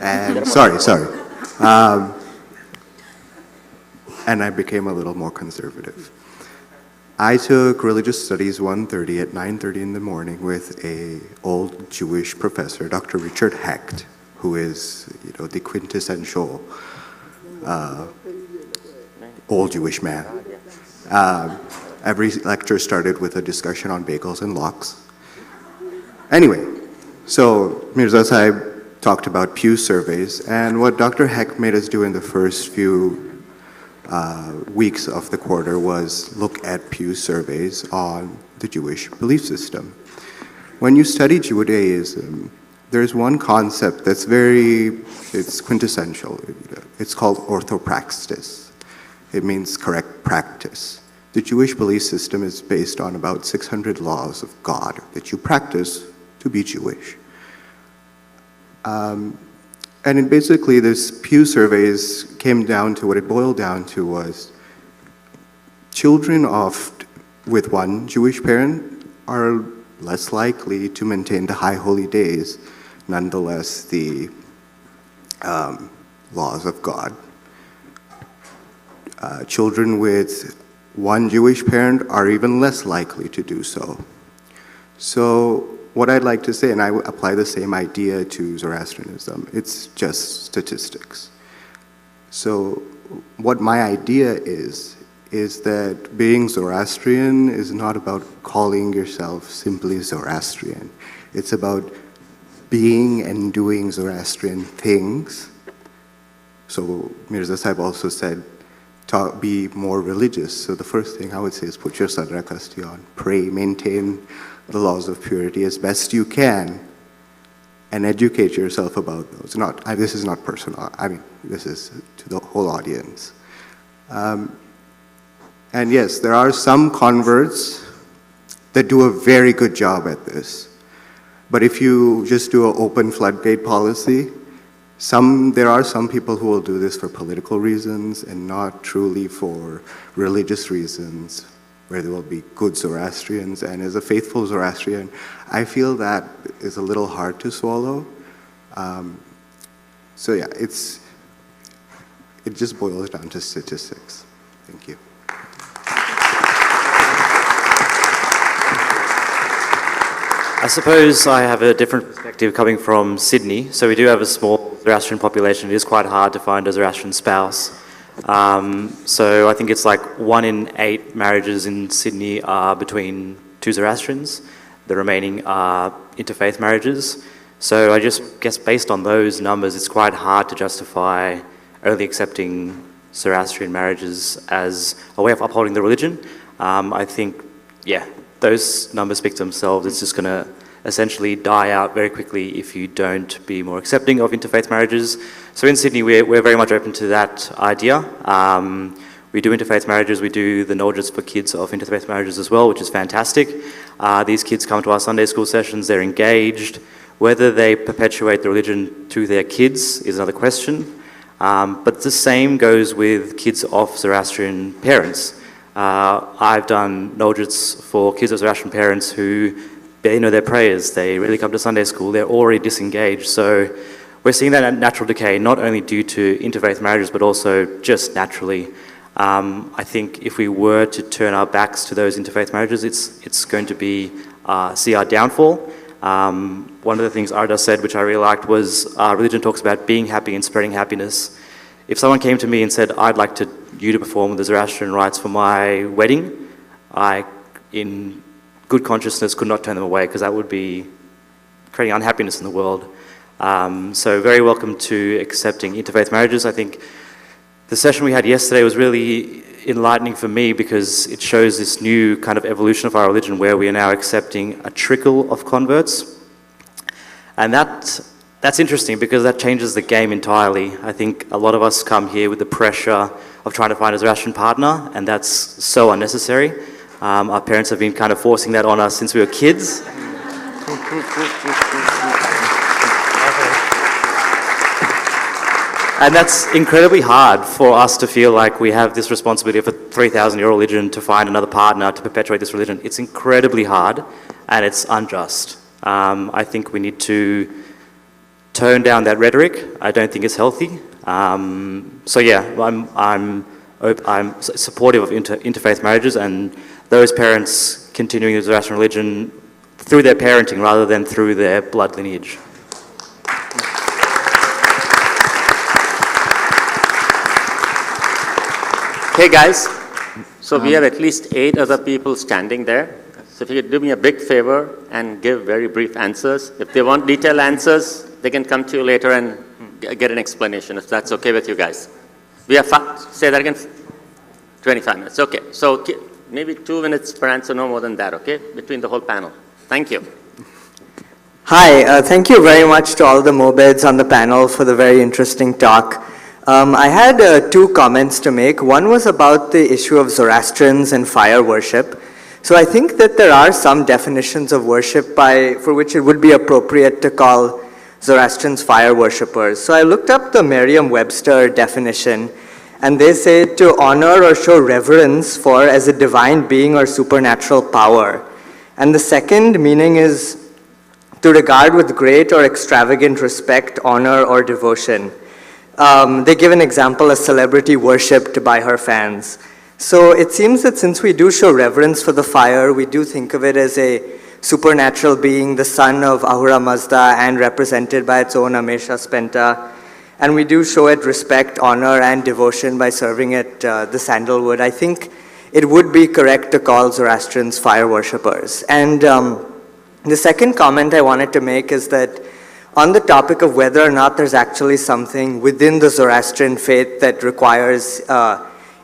Speaker 7: And sorry. And I became a little more conservative. I took Religious Studies 130 at 9:30 in the morning with a old Jewish professor, Dr. Richard Hecht, who is, the quintessential old Jewish man. Every lecture started with a discussion on bagels and lox. Anyway, so Mirza Sahib talked about Pew surveys, and what Dr. Heck made us do in the first few weeks of the quarter was look at Pew surveys on the Jewish belief system. When you study Judaism, there's one concept that's it's quintessential. It's called orthopraxis. It means correct practice. The Jewish belief system is based on about 600 laws of God that you practice to be Jewish. And basically, this Pew surveys came down to what it boiled down to was children with one Jewish parent are less likely to maintain the high holy days, nonetheless the laws of God. Children with one Jewish parent are even less likely to do so. So what I'd like to say, and I apply the same idea to Zoroastrianism, it's just statistics. So what my idea is that being Zoroastrian is not about calling yourself simply Zoroastrian. It's about being and doing Zoroastrian things. So Mirza Sahib also said, be more religious. So the first thing I would say is put your Sadra Kasti on, pray, maintain the laws of purity as best you can, and educate yourself about those. This is not personal. I mean, this is to the whole audience. And yes, there are some converts that do a very good job at this. But if you just do an open floodgate policy, there are some people who will do this for political reasons and not truly for religious reasons, where there will be good Zoroastrians. And as a faithful Zoroastrian, I feel that is a little hard to swallow. So yeah, it just boils down to statistics. Thank you.
Speaker 6: I suppose I have a different perspective coming from Sydney. So we do have a small Zoroastrian population. It is quite hard to find a Zoroastrian spouse. So I think it's like 1 in 8 marriages in Sydney are between 2 Zoroastrians. The remaining are interfaith marriages. So I just guess based on those numbers, it's quite hard to justify only accepting Zoroastrian marriages as a way of upholding the religion. I think, yeah, those numbers speak to themselves. It's just going to essentially die out very quickly if you don't be more accepting of interfaith marriages. So in Sydney, we're very much open to that idea. We do interfaith marriages, we do the knowledges for kids of interfaith marriages as well, which is fantastic. These kids come to our Sunday school sessions, they're engaged. Whether they perpetuate the religion to their kids is another question. But the same goes with kids of Zoroastrian parents. I've done knowledges for kids of Zoroastrian parents who barely know their prayers, they really come to Sunday school, they're already disengaged. So we're seeing that natural decay, not only due to interfaith marriages, but also just naturally. I think if we were to turn our backs to those interfaith marriages, it's going to be see our downfall. One of the things Arda said, which I really liked, was religion talks about being happy and spreading happiness. If someone came to me and said, I'd like you to perform the Zoroastrian rites for my wedding, I, in good consciousness, could not turn them away, because that would be creating unhappiness in the world. So very welcome to accepting interfaith marriages. I think the session we had yesterday was really enlightening for me, because it shows this new kind of evolution of our religion where we are now accepting a trickle of converts. And that's interesting, because that changes the game entirely. I think a lot of us come here with the pressure of trying to find a Zoroastrian partner, and that's so unnecessary. Our parents have been kind of forcing that on us since we were kids. And that's incredibly hard for us to feel like we have this responsibility of a 3,000-year-old religion to find another partner to perpetuate this religion. It's incredibly hard, and it's unjust. I think we need to tone down that rhetoric. I don't think it's healthy. So yeah, I'm supportive of interfaith marriages, and those parents continuing the Zoroastrian religion through their parenting rather than through their blood lineage.
Speaker 2: Hey guys, so we have at least 8 other people standing there. So if you could do me a big favor and give very brief answers. If they want detailed answers, they can come to you later and get an explanation, if that's okay with you guys. We have, say that again, 25 minutes, okay. So maybe 2 minutes per answer, no more than that, okay? Between the whole panel. Thank you.
Speaker 16: Hi, thank you very much to all the Mobeds on the panel for the very interesting talk. I had 2 comments to make. One was about the issue of Zoroastrians and fire worship. So I think that there are some definitions of worship for which it would be appropriate to call Zoroastrians fire worshippers. So I looked up the Merriam-Webster definition, and they say to honor or show reverence for as a divine being or supernatural power. And the second meaning is to regard with great or extravagant respect, honor, or devotion. They give an example, a celebrity worshipped by her fans. So it seems that since we do show reverence for the fire, we do think of it as a supernatural being, the son of Ahura Mazda, and represented by its own Amesha Spenta. And we do show it respect, honor, and devotion by serving it the sandalwood. I think it would be correct to call Zoroastrians fire worshippers. And the second comment I wanted to make is that on the topic of whether or not there's actually something within the Zoroastrian faith that requires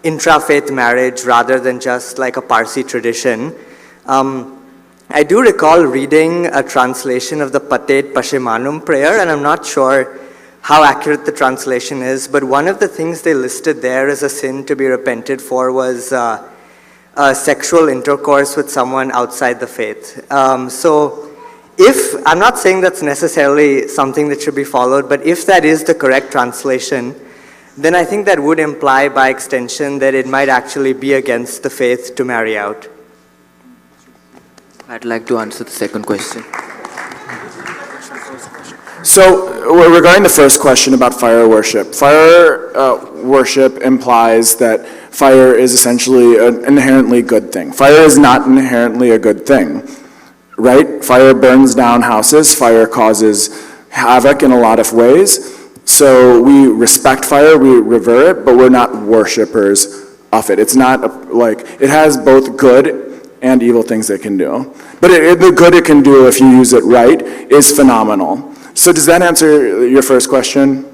Speaker 16: intra-faith marriage rather than just like a Parsi tradition, I do recall reading a translation of the Patet Pashimanum prayer, and I'm not sure how accurate the translation is, but one of the things they listed there as a sin to be repented for was sexual intercourse with someone outside the faith. So I'm not saying that's necessarily something that should be followed, but if that is the correct translation, then I think that would imply by extension that it might actually be against the faith to marry out.
Speaker 5: I'd like to answer the second question.
Speaker 4: So regarding the first question about fire worship implies that fire is essentially an inherently good thing. Fire is not inherently a good thing, right? Fire burns down houses, fire causes havoc in a lot of ways. So we respect fire, we revere it, but we're not worshipers of it. It's not it has both good and evil things it can do. But the good it can do if you use it right is phenomenal. So does that answer your first question?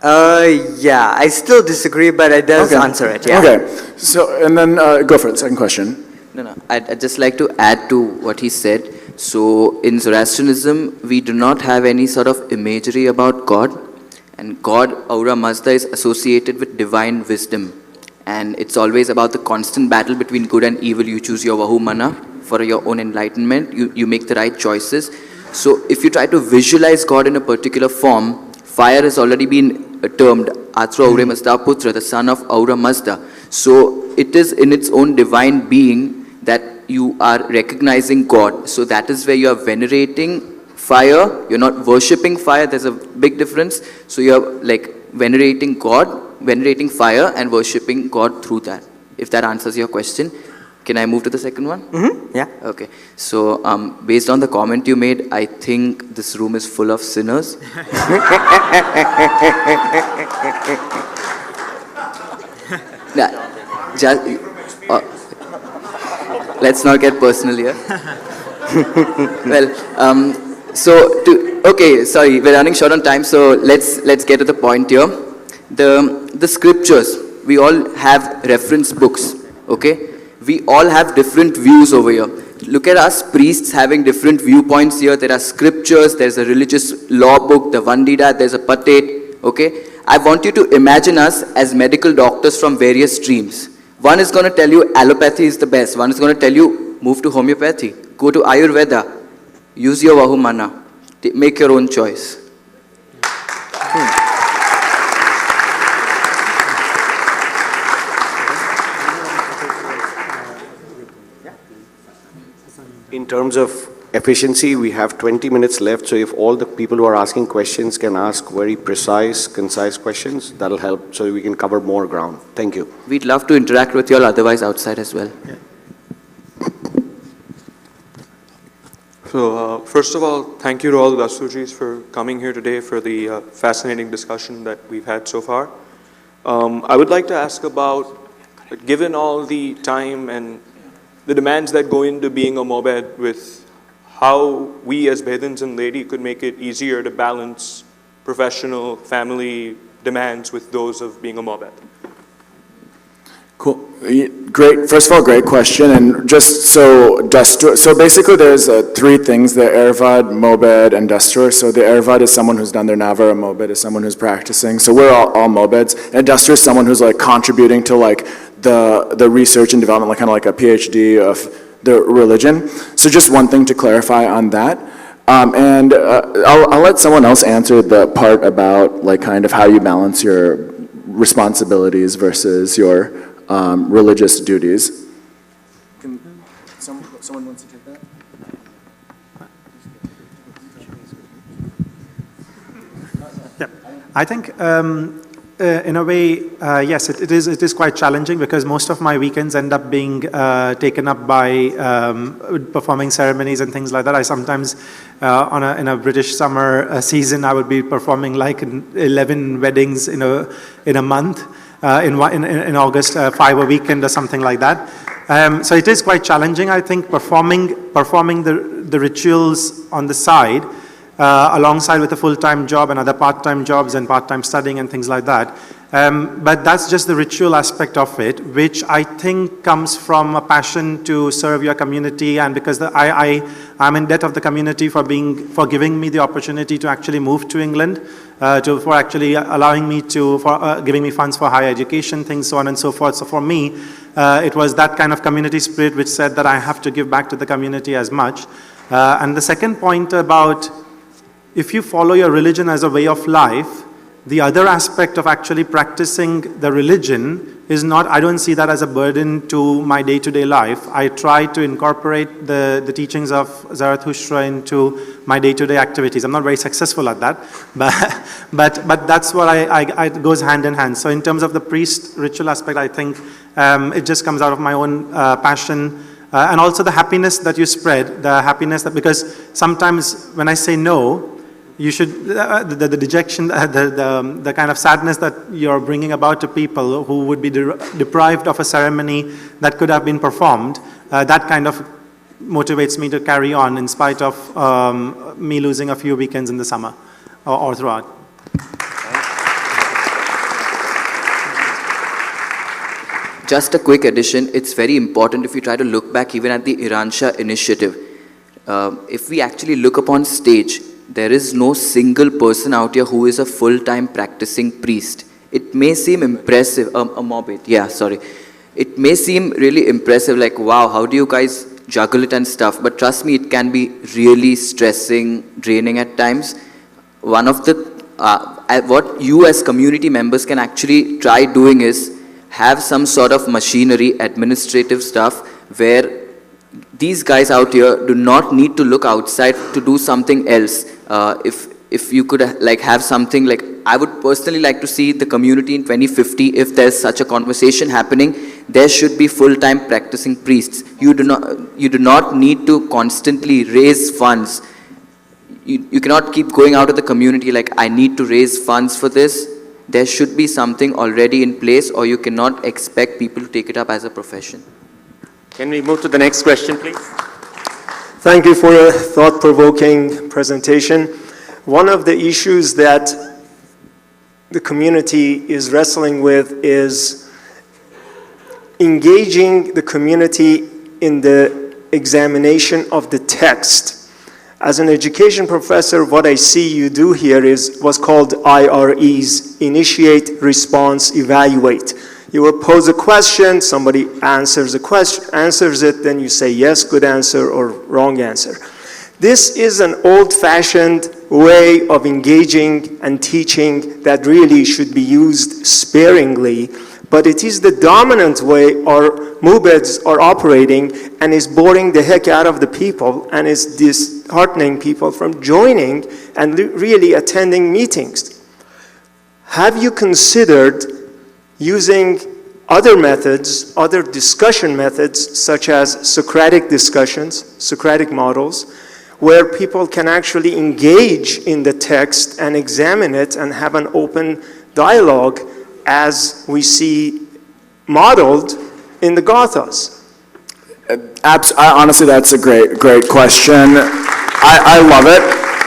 Speaker 16: Yeah, I still disagree, but it does answer it, yeah.
Speaker 4: Okay, so, and then go for the second question.
Speaker 5: No, I'd just like to add to what he said. So in Zoroastrianism, we do not have any sort of imagery about God. And God, Aura Mazda, is associated with divine wisdom. And it's always about the constant battle between good and evil. You choose your Vahu Mana for your own enlightenment. You make the right choices. So if you try to visualize God in a particular form, fire has already been termed Atra Aure Mazda Putra, the son of Aura Mazda. So it is in its own divine being that you are recognizing God. So that is where you are venerating fire. You're not worshipping fire. There's a big difference. So you're like venerating God, venerating fire, and worshipping God through that. If that answers your question. Can I move to the second one?
Speaker 16: Mm-hmm. Yeah.
Speaker 5: Okay. So based on the comment you made, I think this room is full of sinners. Let's not get personal here. Well, okay, sorry, we're running short on time, so let's get to the point here. The scriptures, we all have reference books, okay? We all have different views over here. Look at us priests having different viewpoints here. There are scriptures, there's a religious law book, the Vandida, there's a Patet, okay? I want you to imagine us as medical doctors from various streams. One is going to tell you allopathy is the best. One is going to tell you move to homeopathy, go to Ayurveda, use your Vahu Mana, make your own choice.
Speaker 17: In terms of efficiency, we have 20 minutes left, so if all the people who are asking questions can ask very precise, concise questions, that'll help so we can cover more ground. Thank you.
Speaker 5: We'd love to interact with you all otherwise outside as well.
Speaker 18: Yeah. So, first of all, thank you to all the Dasturjis for coming here today for the fascinating discussion that we've had so far. I would like to ask about, given all the time and the demands that go into being a Mobed, with how we as Vedans and laity could make it easier to balance professional, family demands with those of being a Mobed.
Speaker 4: Cool. Great. First of all, great question. And just so basically there's three things, the Ervad, Mobed, and Dastur. So the Ervad is someone who's done their Nava, a Mobed is someone who's practicing. So we're all Mobeds. And Dastur is someone who's like contributing to like the research and development, like kind of like a PhD of the religion. So just one thing to clarify on that. I'll let someone else answer the part about like kind of how you balance your responsibilities versus your religious duties. Someone wants to take that?
Speaker 8: Yeah, I think in a way, yes, it is quite challenging because most of my weekends end up being taken up by performing ceremonies and things like that. I sometimes, in a British summer season, I would be performing like 11 weddings in a month. In August, 5 a weekend or something like that. So it is quite challenging, I think, performing the rituals on the side alongside with a full-time job and other part-time jobs and part-time studying and things like that. But that's just the ritual aspect of it, which I think comes from a passion to serve your community, and because I'm in debt of the community for giving me the opportunity to actually move to England, for actually allowing me for giving me funds for higher education, things so on and so forth. So for me, it was that kind of community spirit which said that I have to give back to the community as much. And the second point about if you follow your religion as a way of life, the other aspect of actually practicing the religion is not, I don't see that as a burden to my day-to-day life. I try to incorporate the teachings of Zarathustra into my day-to-day activities. I'm not very successful at that, but that's what it goes hand in hand. So in terms of the priest ritual aspect, I think it just comes out of my own passion, and also the happiness that you spread, the happiness that, because sometimes when I say no, you should, the dejection, the kind of sadness that you're bringing about to people who would be deprived of a ceremony that could have been performed, that kind of motivates me to carry on in spite of me losing a few weekends in the summer or throughout.
Speaker 5: Just a quick addition, it's very important if you try to look back even at the Iransha initiative. If we actually look upon stage, there is no single person out here who is a full-time practicing priest. It may seem impressive, a Mobed, yeah, sorry. It may seem really impressive, like, wow, how do you guys juggle it and stuff? But trust me, it can be really stressing, draining at times. One of the, what you as community members can actually try doing is have some sort of machinery, administrative stuff, where these guys out here do not need to look outside to do something else. If you could like have something like, I would personally like to see the community in 2050, if there's such a conversation happening, there should be full-time practicing priests. You do not need to constantly raise funds. You cannot keep going out of the community like, I need to raise funds for this. There should be something already in place, or you cannot expect people to take it up as a profession.
Speaker 2: Can we move to the next question, please?
Speaker 19: Thank you for a thought-provoking presentation. One of the issues that the community is wrestling with is engaging the community in the examination of the text. As an education professor, what I see you do here is what's called IREs, initiate, response, evaluate. You will pose a question, somebody answers it, then you say yes, good answer, or wrong answer. This is an old-fashioned way of engaging and teaching that really should be used sparingly, but it is the dominant way our Mobeds are operating, and is boring the heck out of the people and is disheartening people from joining and really attending meetings. Have you considered using other methods, other discussion methods, such as Socratic discussions, Socratic models, where people can actually engage in the text and examine it and have an open dialogue as we see modeled in the Gathas?
Speaker 4: Honestly, that's a great question. I love it.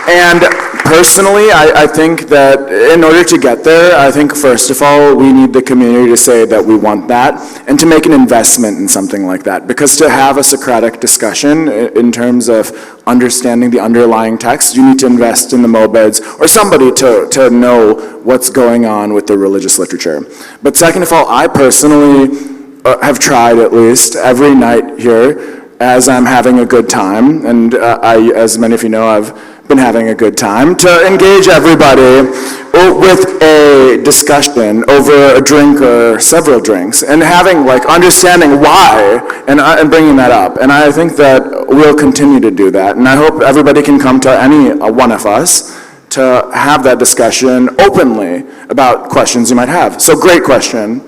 Speaker 4: And personally, I think that in order to get there, I think first of all, we need the community to say that we want that and to make an investment in something like that. Because to have a Socratic discussion in terms of understanding the underlying text, you need to invest in the Mobeds or somebody to know what's going on with the religious literature. But second of all, I personally have tried at least every night here as I'm having a good time, and as many of you know, I've been having a good time, to engage everybody with a discussion over a drink or several drinks, and having, like, understanding why, and bringing that up. And I think that we'll continue to do that, and I hope everybody can come to any one of us to have that discussion openly about questions you might have. So great question.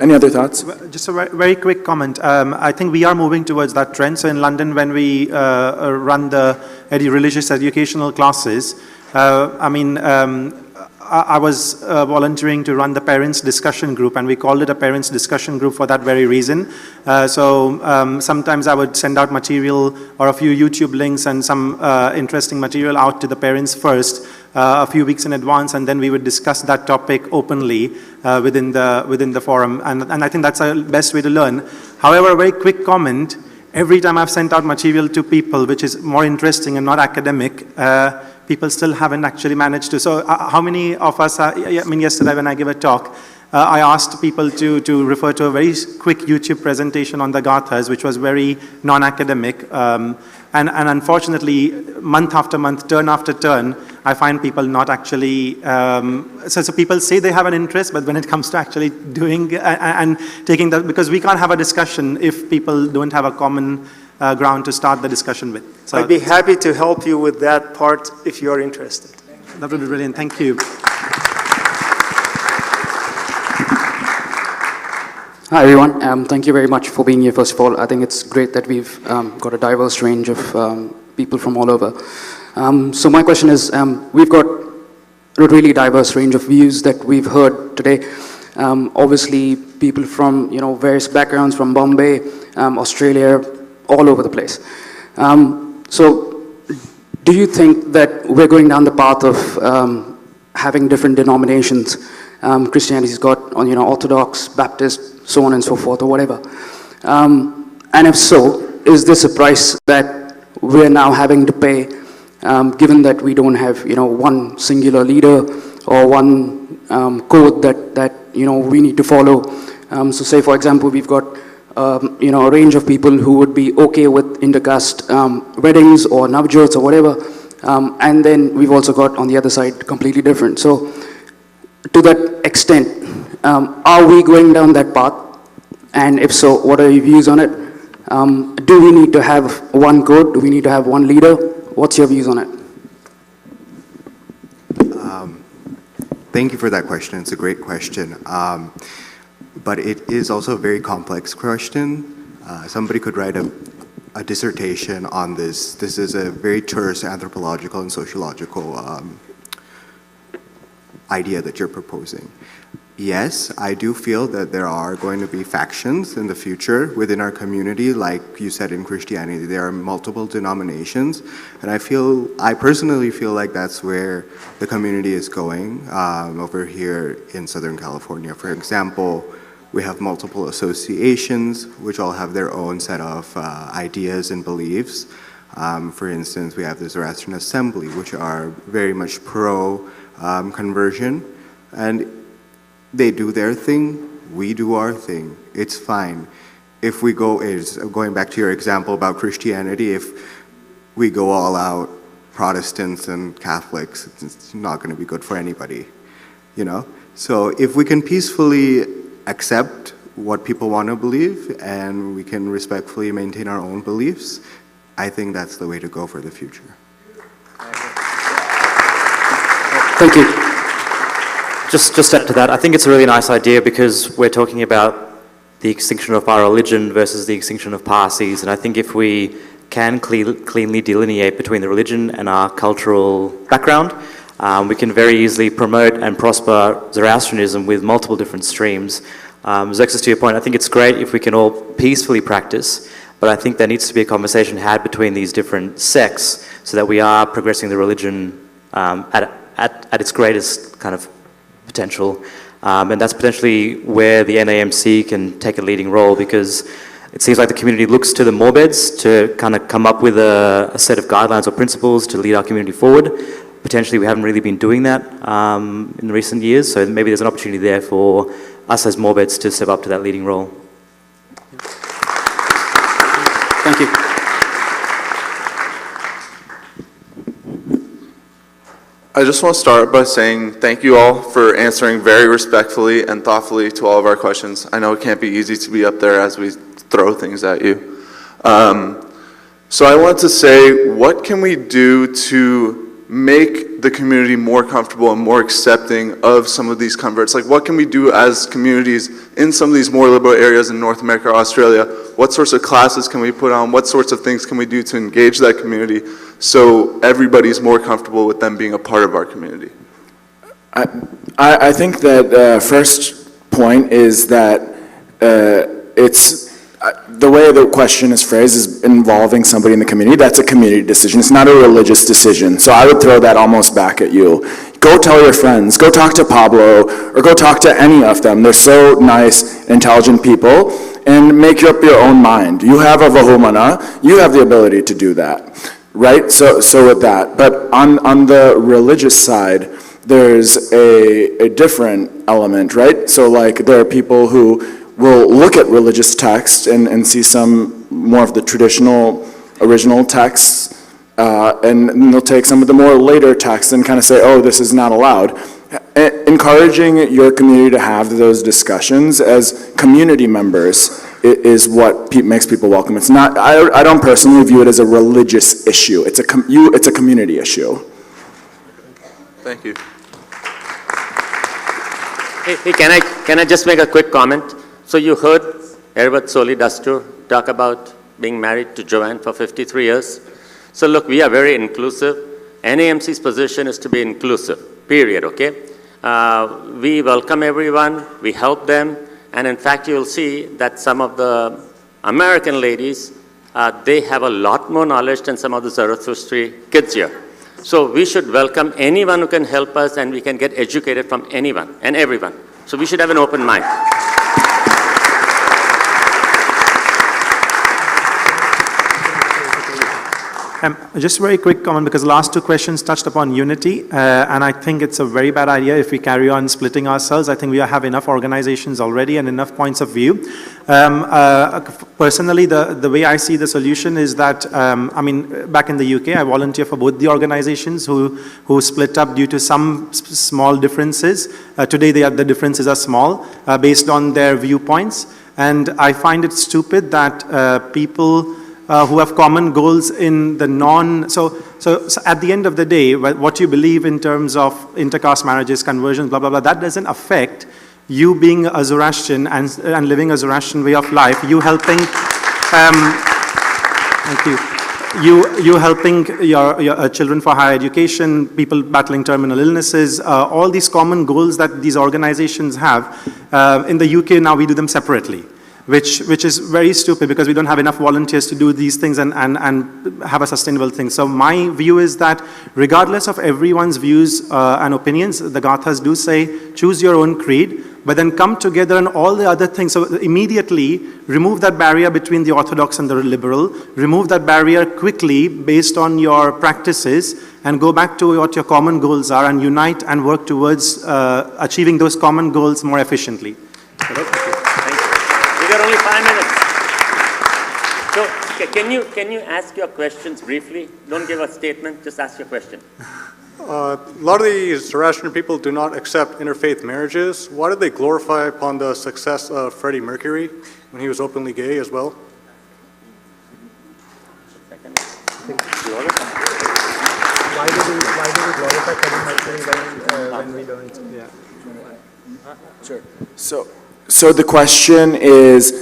Speaker 4: Any other thoughts?
Speaker 8: Just a very quick comment. I think we are moving towards that trend. So in London, when we run the religious educational classes, I was volunteering to run the parents' discussion group, and we called it a parents' discussion group for that very reason. Sometimes I would send out material or a few YouTube links and some interesting material out to the parents first, a few weeks in advance, and then we would discuss that topic openly within the forum. And I think that's the best way to learn. However, a very quick comment. Every time I've sent out material to people which is more interesting and not academic, people still haven't actually managed to. So how many of us, yesterday when I gave a talk, I asked people to refer to a very quick YouTube presentation on the Gathas, which was very non-academic. And unfortunately, month after month, turn after turn, I find people not actually, so people say they have an interest, but when it comes to actually doing and taking that, because we can't have a discussion if people don't have a common ground to start the discussion with. So
Speaker 19: I'd be happy to help you with that part if you're interested.
Speaker 8: That would be brilliant. Thank you.
Speaker 20: Hi, everyone. Thank you very much for being here, first of all. I think it's great that we've got a diverse range of people from all over. So my question is, we've got a really diverse range of views that we've heard today. Obviously, people from various backgrounds, from Bombay, Australia, all over the place. So do you think that we're going down the path of having different denominations? Christianity's got Orthodox, Baptist, so on and so forth, or whatever. And if so, is this a price that we're now having to pay given that we don't have, one singular leader or one code that we need to follow. So say, for example, we've got, a range of people who would be okay with intercaste weddings or navjats or whatever. And then we've also got, on the other side, completely different. So to that extent, are we going down that path? And if so, what are your views on it? Do we need to have one code? Do we need to have one leader? What's your views on it?
Speaker 7: Thank you for that question. It's a great question. But it is also a very complex question. Somebody could write a dissertation on this. This is a very terse anthropological and sociological idea that you're proposing. Yes, I do feel that there are going to be factions in the future within our community. Like you said, in Christianity, there are multiple denominations. And I personally feel like that's where the community is going over here in Southern California. For example, we have multiple associations which all have their own set of ideas and beliefs. For instance, we have the Zoroastrian Assembly, which are very much pro-conversion. And they do their thing, we do our thing. It's fine. If we going back to your example about Christianity, if we go all out Protestants and Catholics, it's not going to be good for anybody, So if we can peacefully accept what people want to believe and we can respectfully maintain our own beliefs, I think that's the way to go for the future.
Speaker 20: Thank you.
Speaker 6: Just add to that, I think it's a really nice idea because we're talking about the extinction of our religion versus the extinction of Parsis, and I think if we can cleanly delineate between the religion and our cultural background, we can very easily promote and prosper Zoroastrianism with multiple different streams. Xerxes, to your point, I think it's great if we can all peacefully practice, but I think there needs to be a conversation had between these different sects so that we are progressing the religion at its greatest kind of potential. And that's potentially where the NAMC can take a leading role, because it seems like the community looks to the Mobeds to kind of come up with a set of guidelines or principles to lead our community forward. Potentially we haven't really been doing that in recent years, so maybe there's an opportunity there for us as Mobeds to step up to that leading role.
Speaker 20: Thank you.
Speaker 21: I just want to start by saying thank you all for answering very respectfully and thoughtfully to all of our questions. I know it can't be easy to be up there as we throw things at you. So I want to say, what can we do to make the community more comfortable and more accepting of some of these converts? Like, what can we do as communities in some of these more liberal areas in North America or Australia? What sorts of classes can we put on? What sorts of things can we do to engage that community so everybody's more comfortable with them being a part of our community?
Speaker 4: I think that first point is that it's the way the question is phrased is involving somebody in the community. That's a community decision. It's not a religious decision. So I would throw that almost back at you. Go tell your friends. Go talk to Pablo or go talk to any of them. They're so nice, intelligent people, and make up your own mind. You have a vahumana. You have the ability to do that, right? So with that. But on the religious side, there's a different element, right? So like there are people who will look at religious text and see some more of the traditional original texts, and they'll take some of the more later texts and kind of say, oh, this is not allowed. Encouraging your community to have those discussions as community members is what makes people welcome. It's not, I don't personally view it as a religious issue. It's a community issue.
Speaker 21: Thank you.
Speaker 2: Hey, can I just make a quick comment? So you heard Erbat Soli Dastur talk about being married to Joanne for 53 years. So look, we are very inclusive. NAMC's position is to be inclusive, period, okay? We welcome everyone, we help them, and in fact you'll see that some of the American ladies, they have a lot more knowledge than some of the Zarathustri kids here. So we should welcome anyone who can help us, and we can get educated from anyone and everyone. So we should have an open mind.
Speaker 8: Just a very quick comment, because the last two questions touched upon unity, and I think it's a very bad idea if we carry on splitting ourselves. I think we have enough organizations already and enough points of view. Personally, the way I see the solution is that, I mean, back in the UK, I volunteer for both the organizations who split up due to some small differences. Today, the differences are small based on their viewpoints, and I find it stupid that people who have common goals in the so at the end of the day, what you believe in terms of intercaste marriages, conversions, blah, blah, blah, that doesn't affect you being a Zoroastrian and living a Zoroastrian way of life, you helping, thank you. You helping your children for higher education, people battling terminal illnesses, all these common goals that these organizations have. In the UK now we do them separately, which is very stupid because we don't have enough volunteers to do these things and have a sustainable thing. So my view is that regardless of everyone's views and opinions, the Gathas do say, choose your own creed, but then come together on all the other things. So immediately remove that barrier between the Orthodox and the liberal, remove that barrier quickly based on your practices, and go back to what your common goals are and unite and work towards achieving those common goals more efficiently.
Speaker 2: We got only 5 minutes. So can you ask your questions briefly? Don't give a statement, just ask your question.
Speaker 1: A lot of these Zoroastrian people do not accept interfaith marriages. Why did they glorify upon the success of Freddie Mercury when he was openly gay as well?
Speaker 8: Why do we glorify Freddie Mercury when we don't? Yeah.
Speaker 4: Sure. So the question is,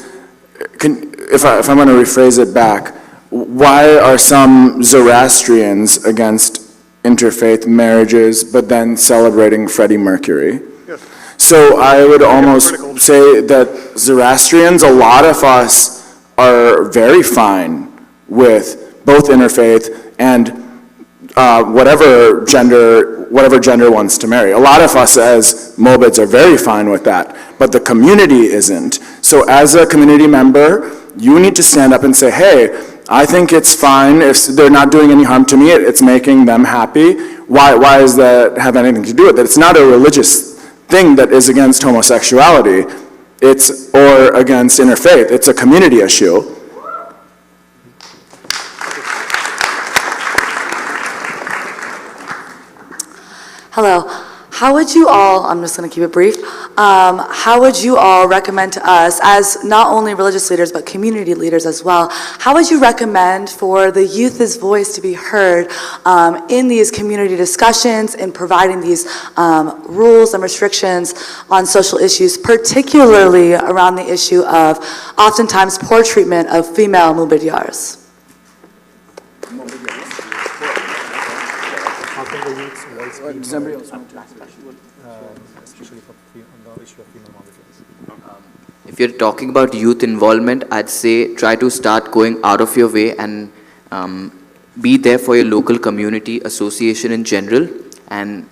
Speaker 4: if I'm going to rephrase it back, why are some Zoroastrians against interfaith marriages but then celebrating Freddie Mercury?
Speaker 1: Yes.
Speaker 4: So I would almost say that Zoroastrians, a lot of us are very fine with both interfaith and whatever gender wants to marry. A lot of us as Mobeds are very fine with that, but the community isn't. So as a community member, you need to stand up and say, hey, I think it's fine if they're not doing any harm to me, it's making them happy. Why does that have anything to do with it? It's not a religious thing that is against homosexuality, or against interfaith. It's a community issue.
Speaker 22: Hello. How would you all, I'm just going to keep it brief, how would you all recommend to us, as not only religious leaders but community leaders as well, how would you recommend for the youth's voice to be heard in these community discussions, in providing these rules and restrictions on social issues, particularly around the issue of oftentimes poor treatment of female mubidyars?
Speaker 4: Does somebody else want to ask?
Speaker 8: Especially for the issue of female mobidyars.
Speaker 5: If you're talking about youth involvement, I'd say try to start going out of your way and be there for your local community association in general, and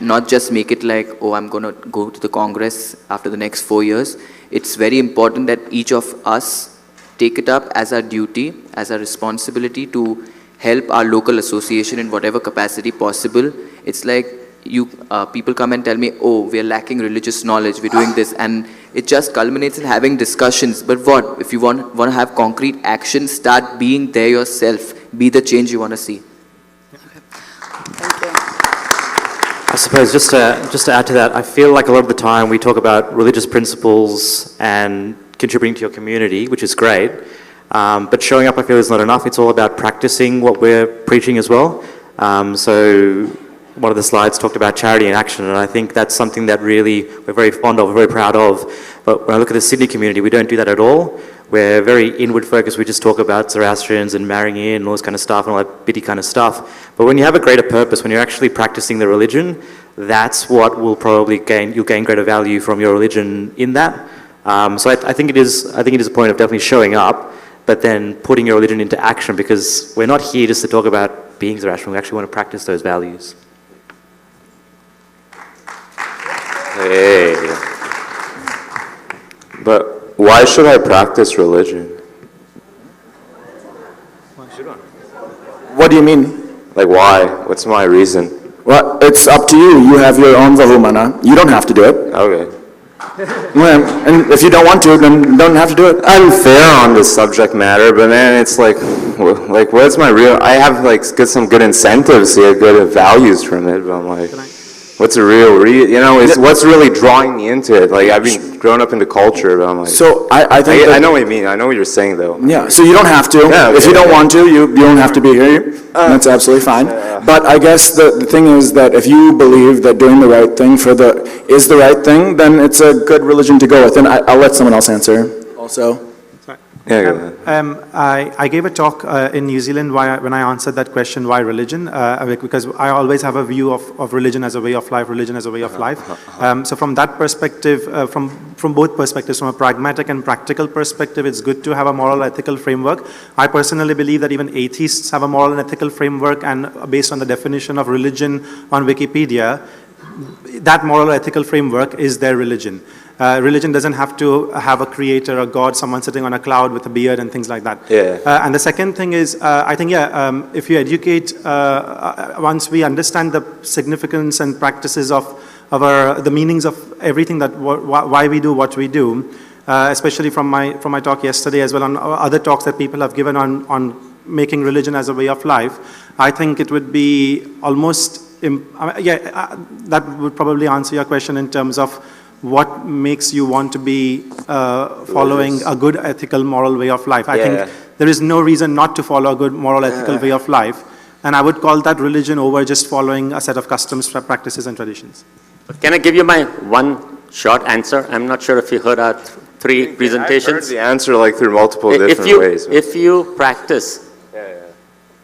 Speaker 5: not just make it like, oh, I'm going to go to the Congress after the next 4 years. It's very important that each of us take it up as our duty, as our responsibility to help our local association in whatever capacity possible. It's like people come and tell me, oh, we're lacking religious knowledge, we're doing this, and it just culminates in having discussions. But what? If you want to have concrete action, start being there yourself. Be the change you want to see.
Speaker 6: I suppose just to add to that, I feel like a lot of the time we talk about religious principles and contributing to your community, which is great. But showing up, I feel, is not enough. It's all about practicing what we're preaching as well. So one of the slides talked about charity in action, and I think that's something that really we're very fond of, we're very proud of. But when I look at the Sydney community, we don't do that at all. We're very inward focused. We just talk about Zoroastrians and marrying in and all this kind of stuff and all that bitty kind of stuff. But when you have a greater purpose, when you're actually practicing the religion, that's what will probably you'll gain greater value from your religion in that. So I think it is a point of definitely showing up, but then putting your religion into action, because we're not here just to talk about being Zoroastrian. We actually want to practice those values.
Speaker 21: Hey. But why should I practice religion?
Speaker 4: What do you mean?
Speaker 3: Like why? What's my reason?
Speaker 4: Well, it's up to you. You have your own vahumana. You don't have to do it.
Speaker 3: Okay.
Speaker 4: Well, and if you don't want to, then you don't have to do it.
Speaker 3: I'm fair on this subject matter, but man, it's like what's my real? I have like some good incentives here, good values from it, but I'm like, what's the real? It's what's really drawing me into it. Like I've been grown up in the culture, but I'm like.
Speaker 4: So I think
Speaker 3: I know what you mean. I know what you're saying though.
Speaker 4: Yeah. So you don't have to.
Speaker 3: Yeah, okay,
Speaker 4: if you don't want to, you don't have to be here. That's absolutely fine. But I guess the thing is that if you believe that doing the right thing is the right thing, then it's a good religion to go with. And I'll let someone else answer also.
Speaker 3: Yeah, go ahead.
Speaker 8: I gave a talk in New Zealand when I answered that question, why religion? Because I always have a view of religion as a way of life, religion as a way of life. So from that perspective, from both perspectives, from a pragmatic and practical perspective, it's good to have a moral ethical framework. I personally believe that even atheists have a moral and ethical framework, and based on the definition of religion on Wikipedia, that moral ethical framework is their religion. Religion doesn't have to have a creator, a god, someone sitting on a cloud with a beard and things like that.
Speaker 3: Yeah.
Speaker 8: And the second thing is, I think, if you educate, once we understand the significance and practices of the meanings of everything why we do what we do, especially from my talk yesterday as well, on other talks that people have given on making religion as a way of life, I think it would be almost, that would probably answer your question in terms of what makes you want to be following a good ethical moral way of life. I think there is no reason not to follow a good moral ethical way of life, and I would call that religion over just following a set of customs, practices and traditions.
Speaker 2: Can I give you my one short answer? I'm not sure if you heard our three presentations.
Speaker 3: I've heard the answer like through multiple different ways.
Speaker 2: If you practice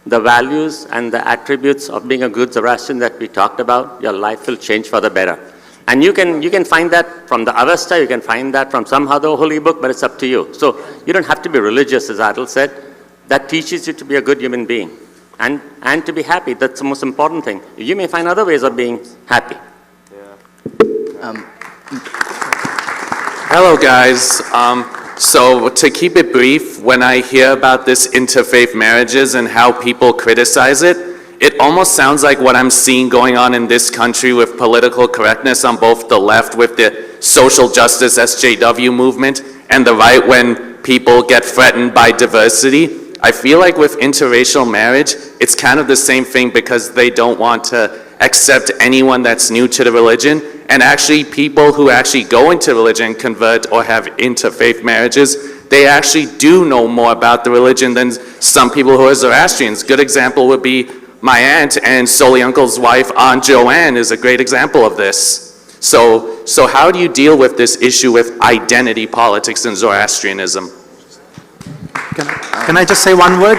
Speaker 2: the values and the attributes of being a good Zoroastrian that we talked about, your life will change for the better. And you can find that from the Avesta, you can find that from some other holy book, but it's up to you. So you don't have to be religious, as Adil said. That teaches you to be a good human being and to be happy. That's the most important thing. You may find other ways of being happy.
Speaker 10: Hello, guys. So to keep it brief, when I hear about this interfaith marriages and how people criticize it, it almost sounds like what I'm seeing going on in this country with political correctness on both the left with the social justice SJW movement and the right when people get threatened by diversity. I feel like with interracial marriage, it's kind of the same thing because they don't want to accept anyone that's new to the religion. And actually people who actually go into religion, convert or have interfaith marriages, they actually do know more about the religion than some people who are Zoroastrians. Good example would be my aunt and Soli Uncle's wife, Aunt Joanne, is a great example of this. So how do you deal with this issue with identity politics in Zoroastrianism?
Speaker 8: Can I just say one word?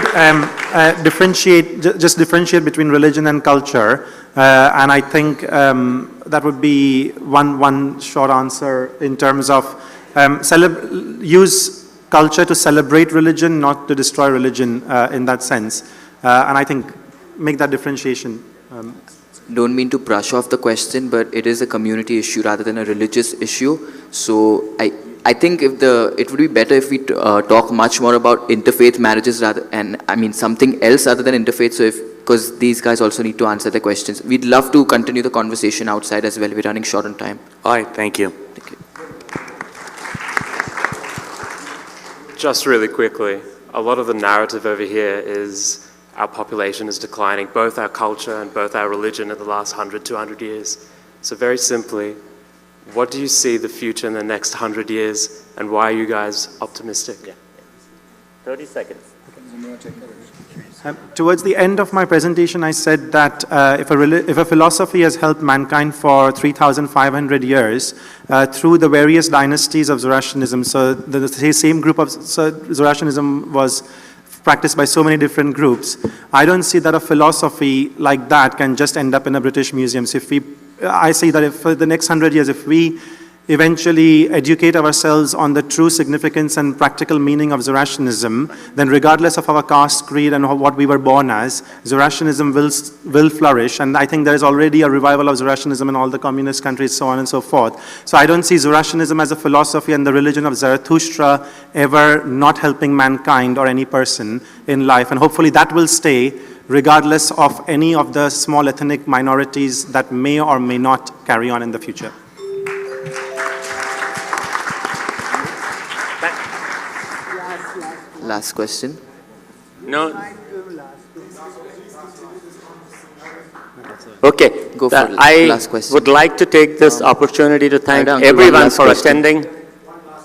Speaker 8: Differentiate between religion and culture. And I think that would be one short answer in terms of use culture to celebrate religion, not to destroy religion in that sense. And I think make that differentiation.
Speaker 5: Don't mean to brush off the question, but it is a community issue rather than a religious issue. So I think it would be better if we talk much more about interfaith marriages something else other than interfaith. So because these guys also need to answer the questions. We'd love to continue the conversation outside as well. We're running short on time.
Speaker 10: All right, thank you.
Speaker 5: Thank you.
Speaker 23: Just really quickly, a lot of the narrative over here is our population is declining, both our culture and both our religion in the last 100, 200 years. So very simply, what do you see the future in the next 100 years, and why are you guys optimistic?
Speaker 2: 30 seconds.
Speaker 8: Towards the end of my presentation, I said that if a philosophy has helped mankind for 3,500 years through the various dynasties of Zoroastrianism, so the same group of Zoroastrianism was practiced by so many different groups, I don't see that a philosophy like that can just end up in a British museum. So I see that if for the next 100 years, if we eventually educate ourselves on the true significance and practical meaning of Zoroastrianism, then regardless of our caste, creed, and what we were born as, Zoroastrianism will flourish. And I think there is already a revival of Zoroastrianism in all the communist countries, so on and so forth. So I don't see Zoroastrianism as a philosophy and the religion of Zarathustra ever not helping mankind or any person in life. And hopefully that will stay regardless of any of the small ethnic minorities that may or may not carry on in the future.
Speaker 5: Last question.
Speaker 2: No. Okay.
Speaker 5: Go for it.
Speaker 2: I
Speaker 5: Last question.
Speaker 2: would like to take this opportunity to thank
Speaker 5: Uncle, one
Speaker 2: everyone
Speaker 5: last
Speaker 2: for
Speaker 5: question.
Speaker 2: attending.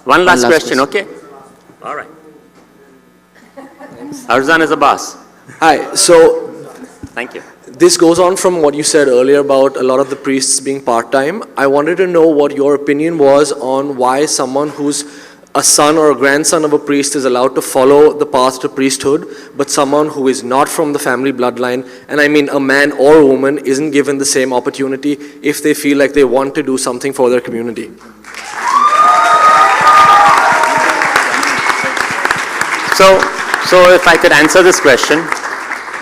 Speaker 2: One last question, okay? All right. Arzan is a boss.
Speaker 11: Hi, so
Speaker 2: Thank you.
Speaker 11: this goes on from what you said earlier about a lot of the priests being part-time. I wanted to know what your opinion was on why someone who's a son or a grandson of a priest is allowed to follow the path to priesthood, but someone who is not from the family bloodline, and I mean a man or a woman, isn't given the same opportunity if they feel like they want to do something for their community.
Speaker 2: So if I could answer this question.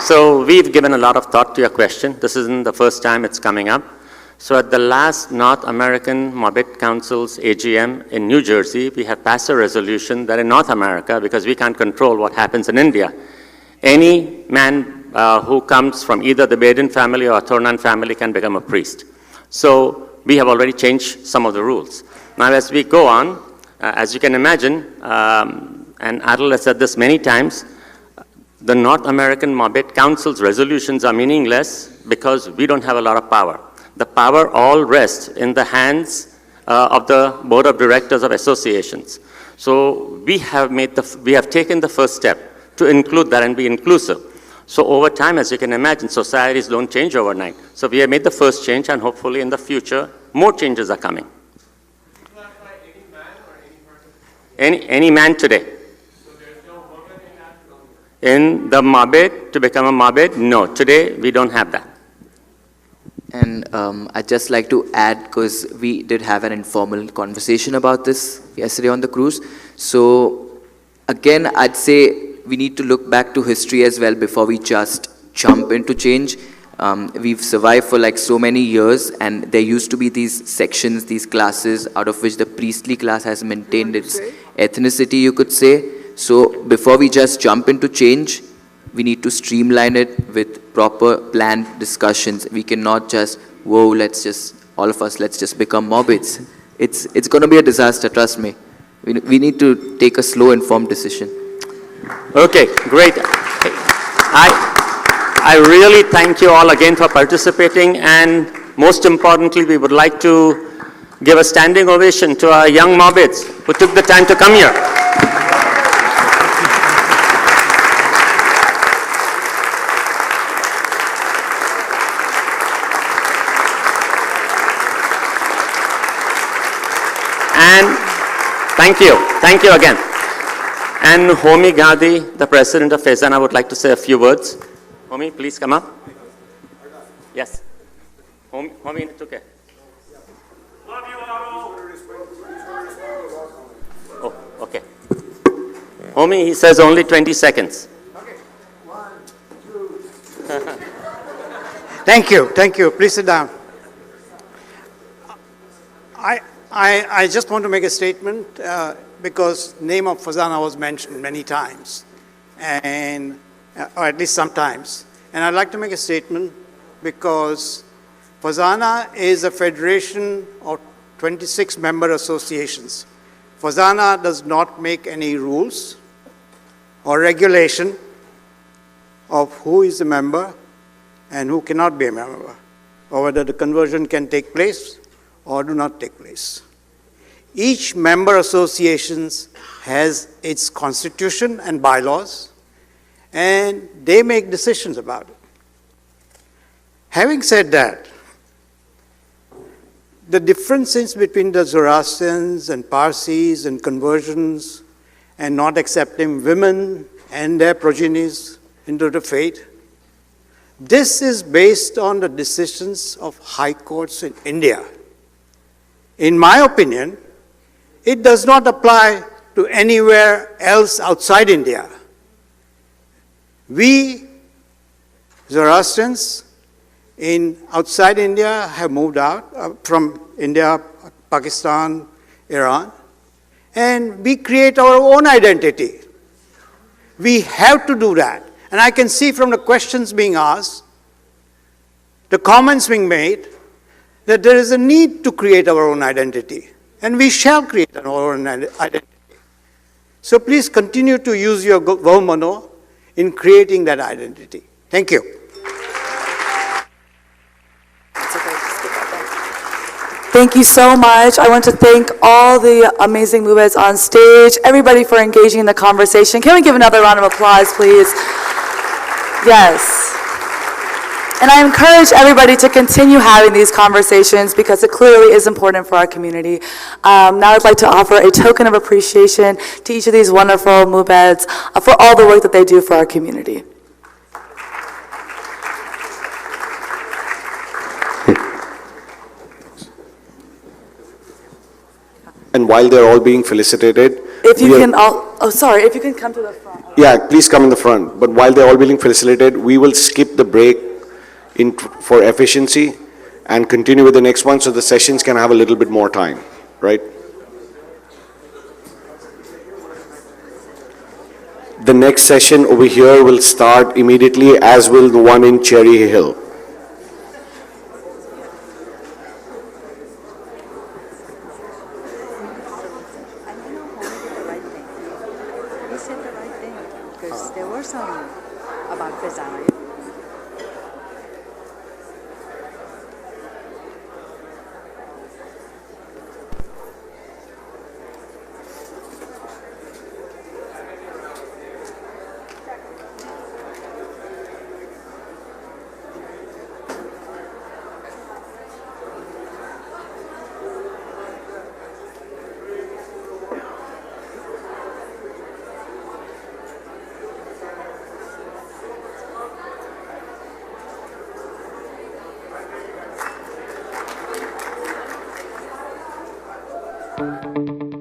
Speaker 2: So we've given a lot of thought to your question. This isn't the first time it's coming up. So at the last North American Mobed Council's AGM in New Jersey, we have passed a resolution that in North America, because we can't control what happens in India, any man who comes from either the Baden family or Thornan family can become a priest. So we have already changed some of the rules. Now as we go on, as you can imagine, and Adil has said this many times, the North American Mobed Council's resolutions are meaningless because we don't have a lot of power. The power all rests in the hands of the board of directors of associations. So we have taken the first step to include that and be inclusive. So over time, as you can imagine, societies don't change overnight. So we have made the first change, and hopefully in the future, more changes are coming. Any man today. In the Mobed, to become a Mobed, no. Today, we don't have that.
Speaker 5: And I'd just like to add, because we did have an informal conversation about this yesterday on the cruise. So again, I'd say we need to look back to history as well before we just jump into change. We've survived for like so many years, and there used to be these sections, these classes, out of which the priestly class has maintained its ethnicity, you could say. So before we just jump into change, we need to streamline it with proper planned discussions. We cannot just, whoa, let's just become Mobeds. It's going to be a disaster, trust me. We need to take a slow, informed decision.
Speaker 2: Okay, great. I really thank you all again for participating, and most importantly, we would like to give a standing ovation to our young Mobeds who took the time to come here. And thank you again. And Homi Gandhi, the president of Faizana, would like to say a few words. Homi, please come up. Yes. Homi, it's okay. Oh, okay. Homi, he says only 20 seconds.
Speaker 12: Thank you. Please sit down. I just want to make a statement because name of Faizana was mentioned many times, and or at least sometimes. And I'd like to make a statement because Faizana is a federation of 26 member associations. Faizana does not make any rules or regulation of who is a member and who cannot be a member, or whether the conversion can take place or do not take place. Each member association has its constitution and bylaws, and they make decisions about it. Having said that, the differences between the Zoroastrians and Parsis and conversions and not accepting women and their progenies into the faith, this is based on the decisions of high courts in India. In my opinion, it does not apply to anywhere else outside India. We, Zoroastrians, outside India have moved out from India, Pakistan, Iran, and we create our own identity. We have to do that. And I can see from the questions being asked, the comments being made, that there is a need to create our own identity. And we shall create our own identity. So please continue to use your Vaumono in creating that identity. Thank you.
Speaker 22: Thank you so much. I want to thank all the amazing Mobeds on stage, everybody for engaging in the conversation. Can we give another round of applause, please? Yes. And I encourage everybody to continue having these conversations because it clearly is important for our community. Now I'd like to offer a token of appreciation to each of these wonderful Mobeds for all the work that they do for our community.
Speaker 17: And while they're all being felicitated,
Speaker 22: If you can all, oh sorry, if you can come to the front.
Speaker 17: yeah, please come in the front. But while they're all being felicitated, we will skip the break for efficiency and continue with the next one so the sessions can have a little bit more time, right? The next session over here will start immediately, as will the one in Cherry Hill.
Speaker 9: Because there were some about design.
Speaker 13: Thank you.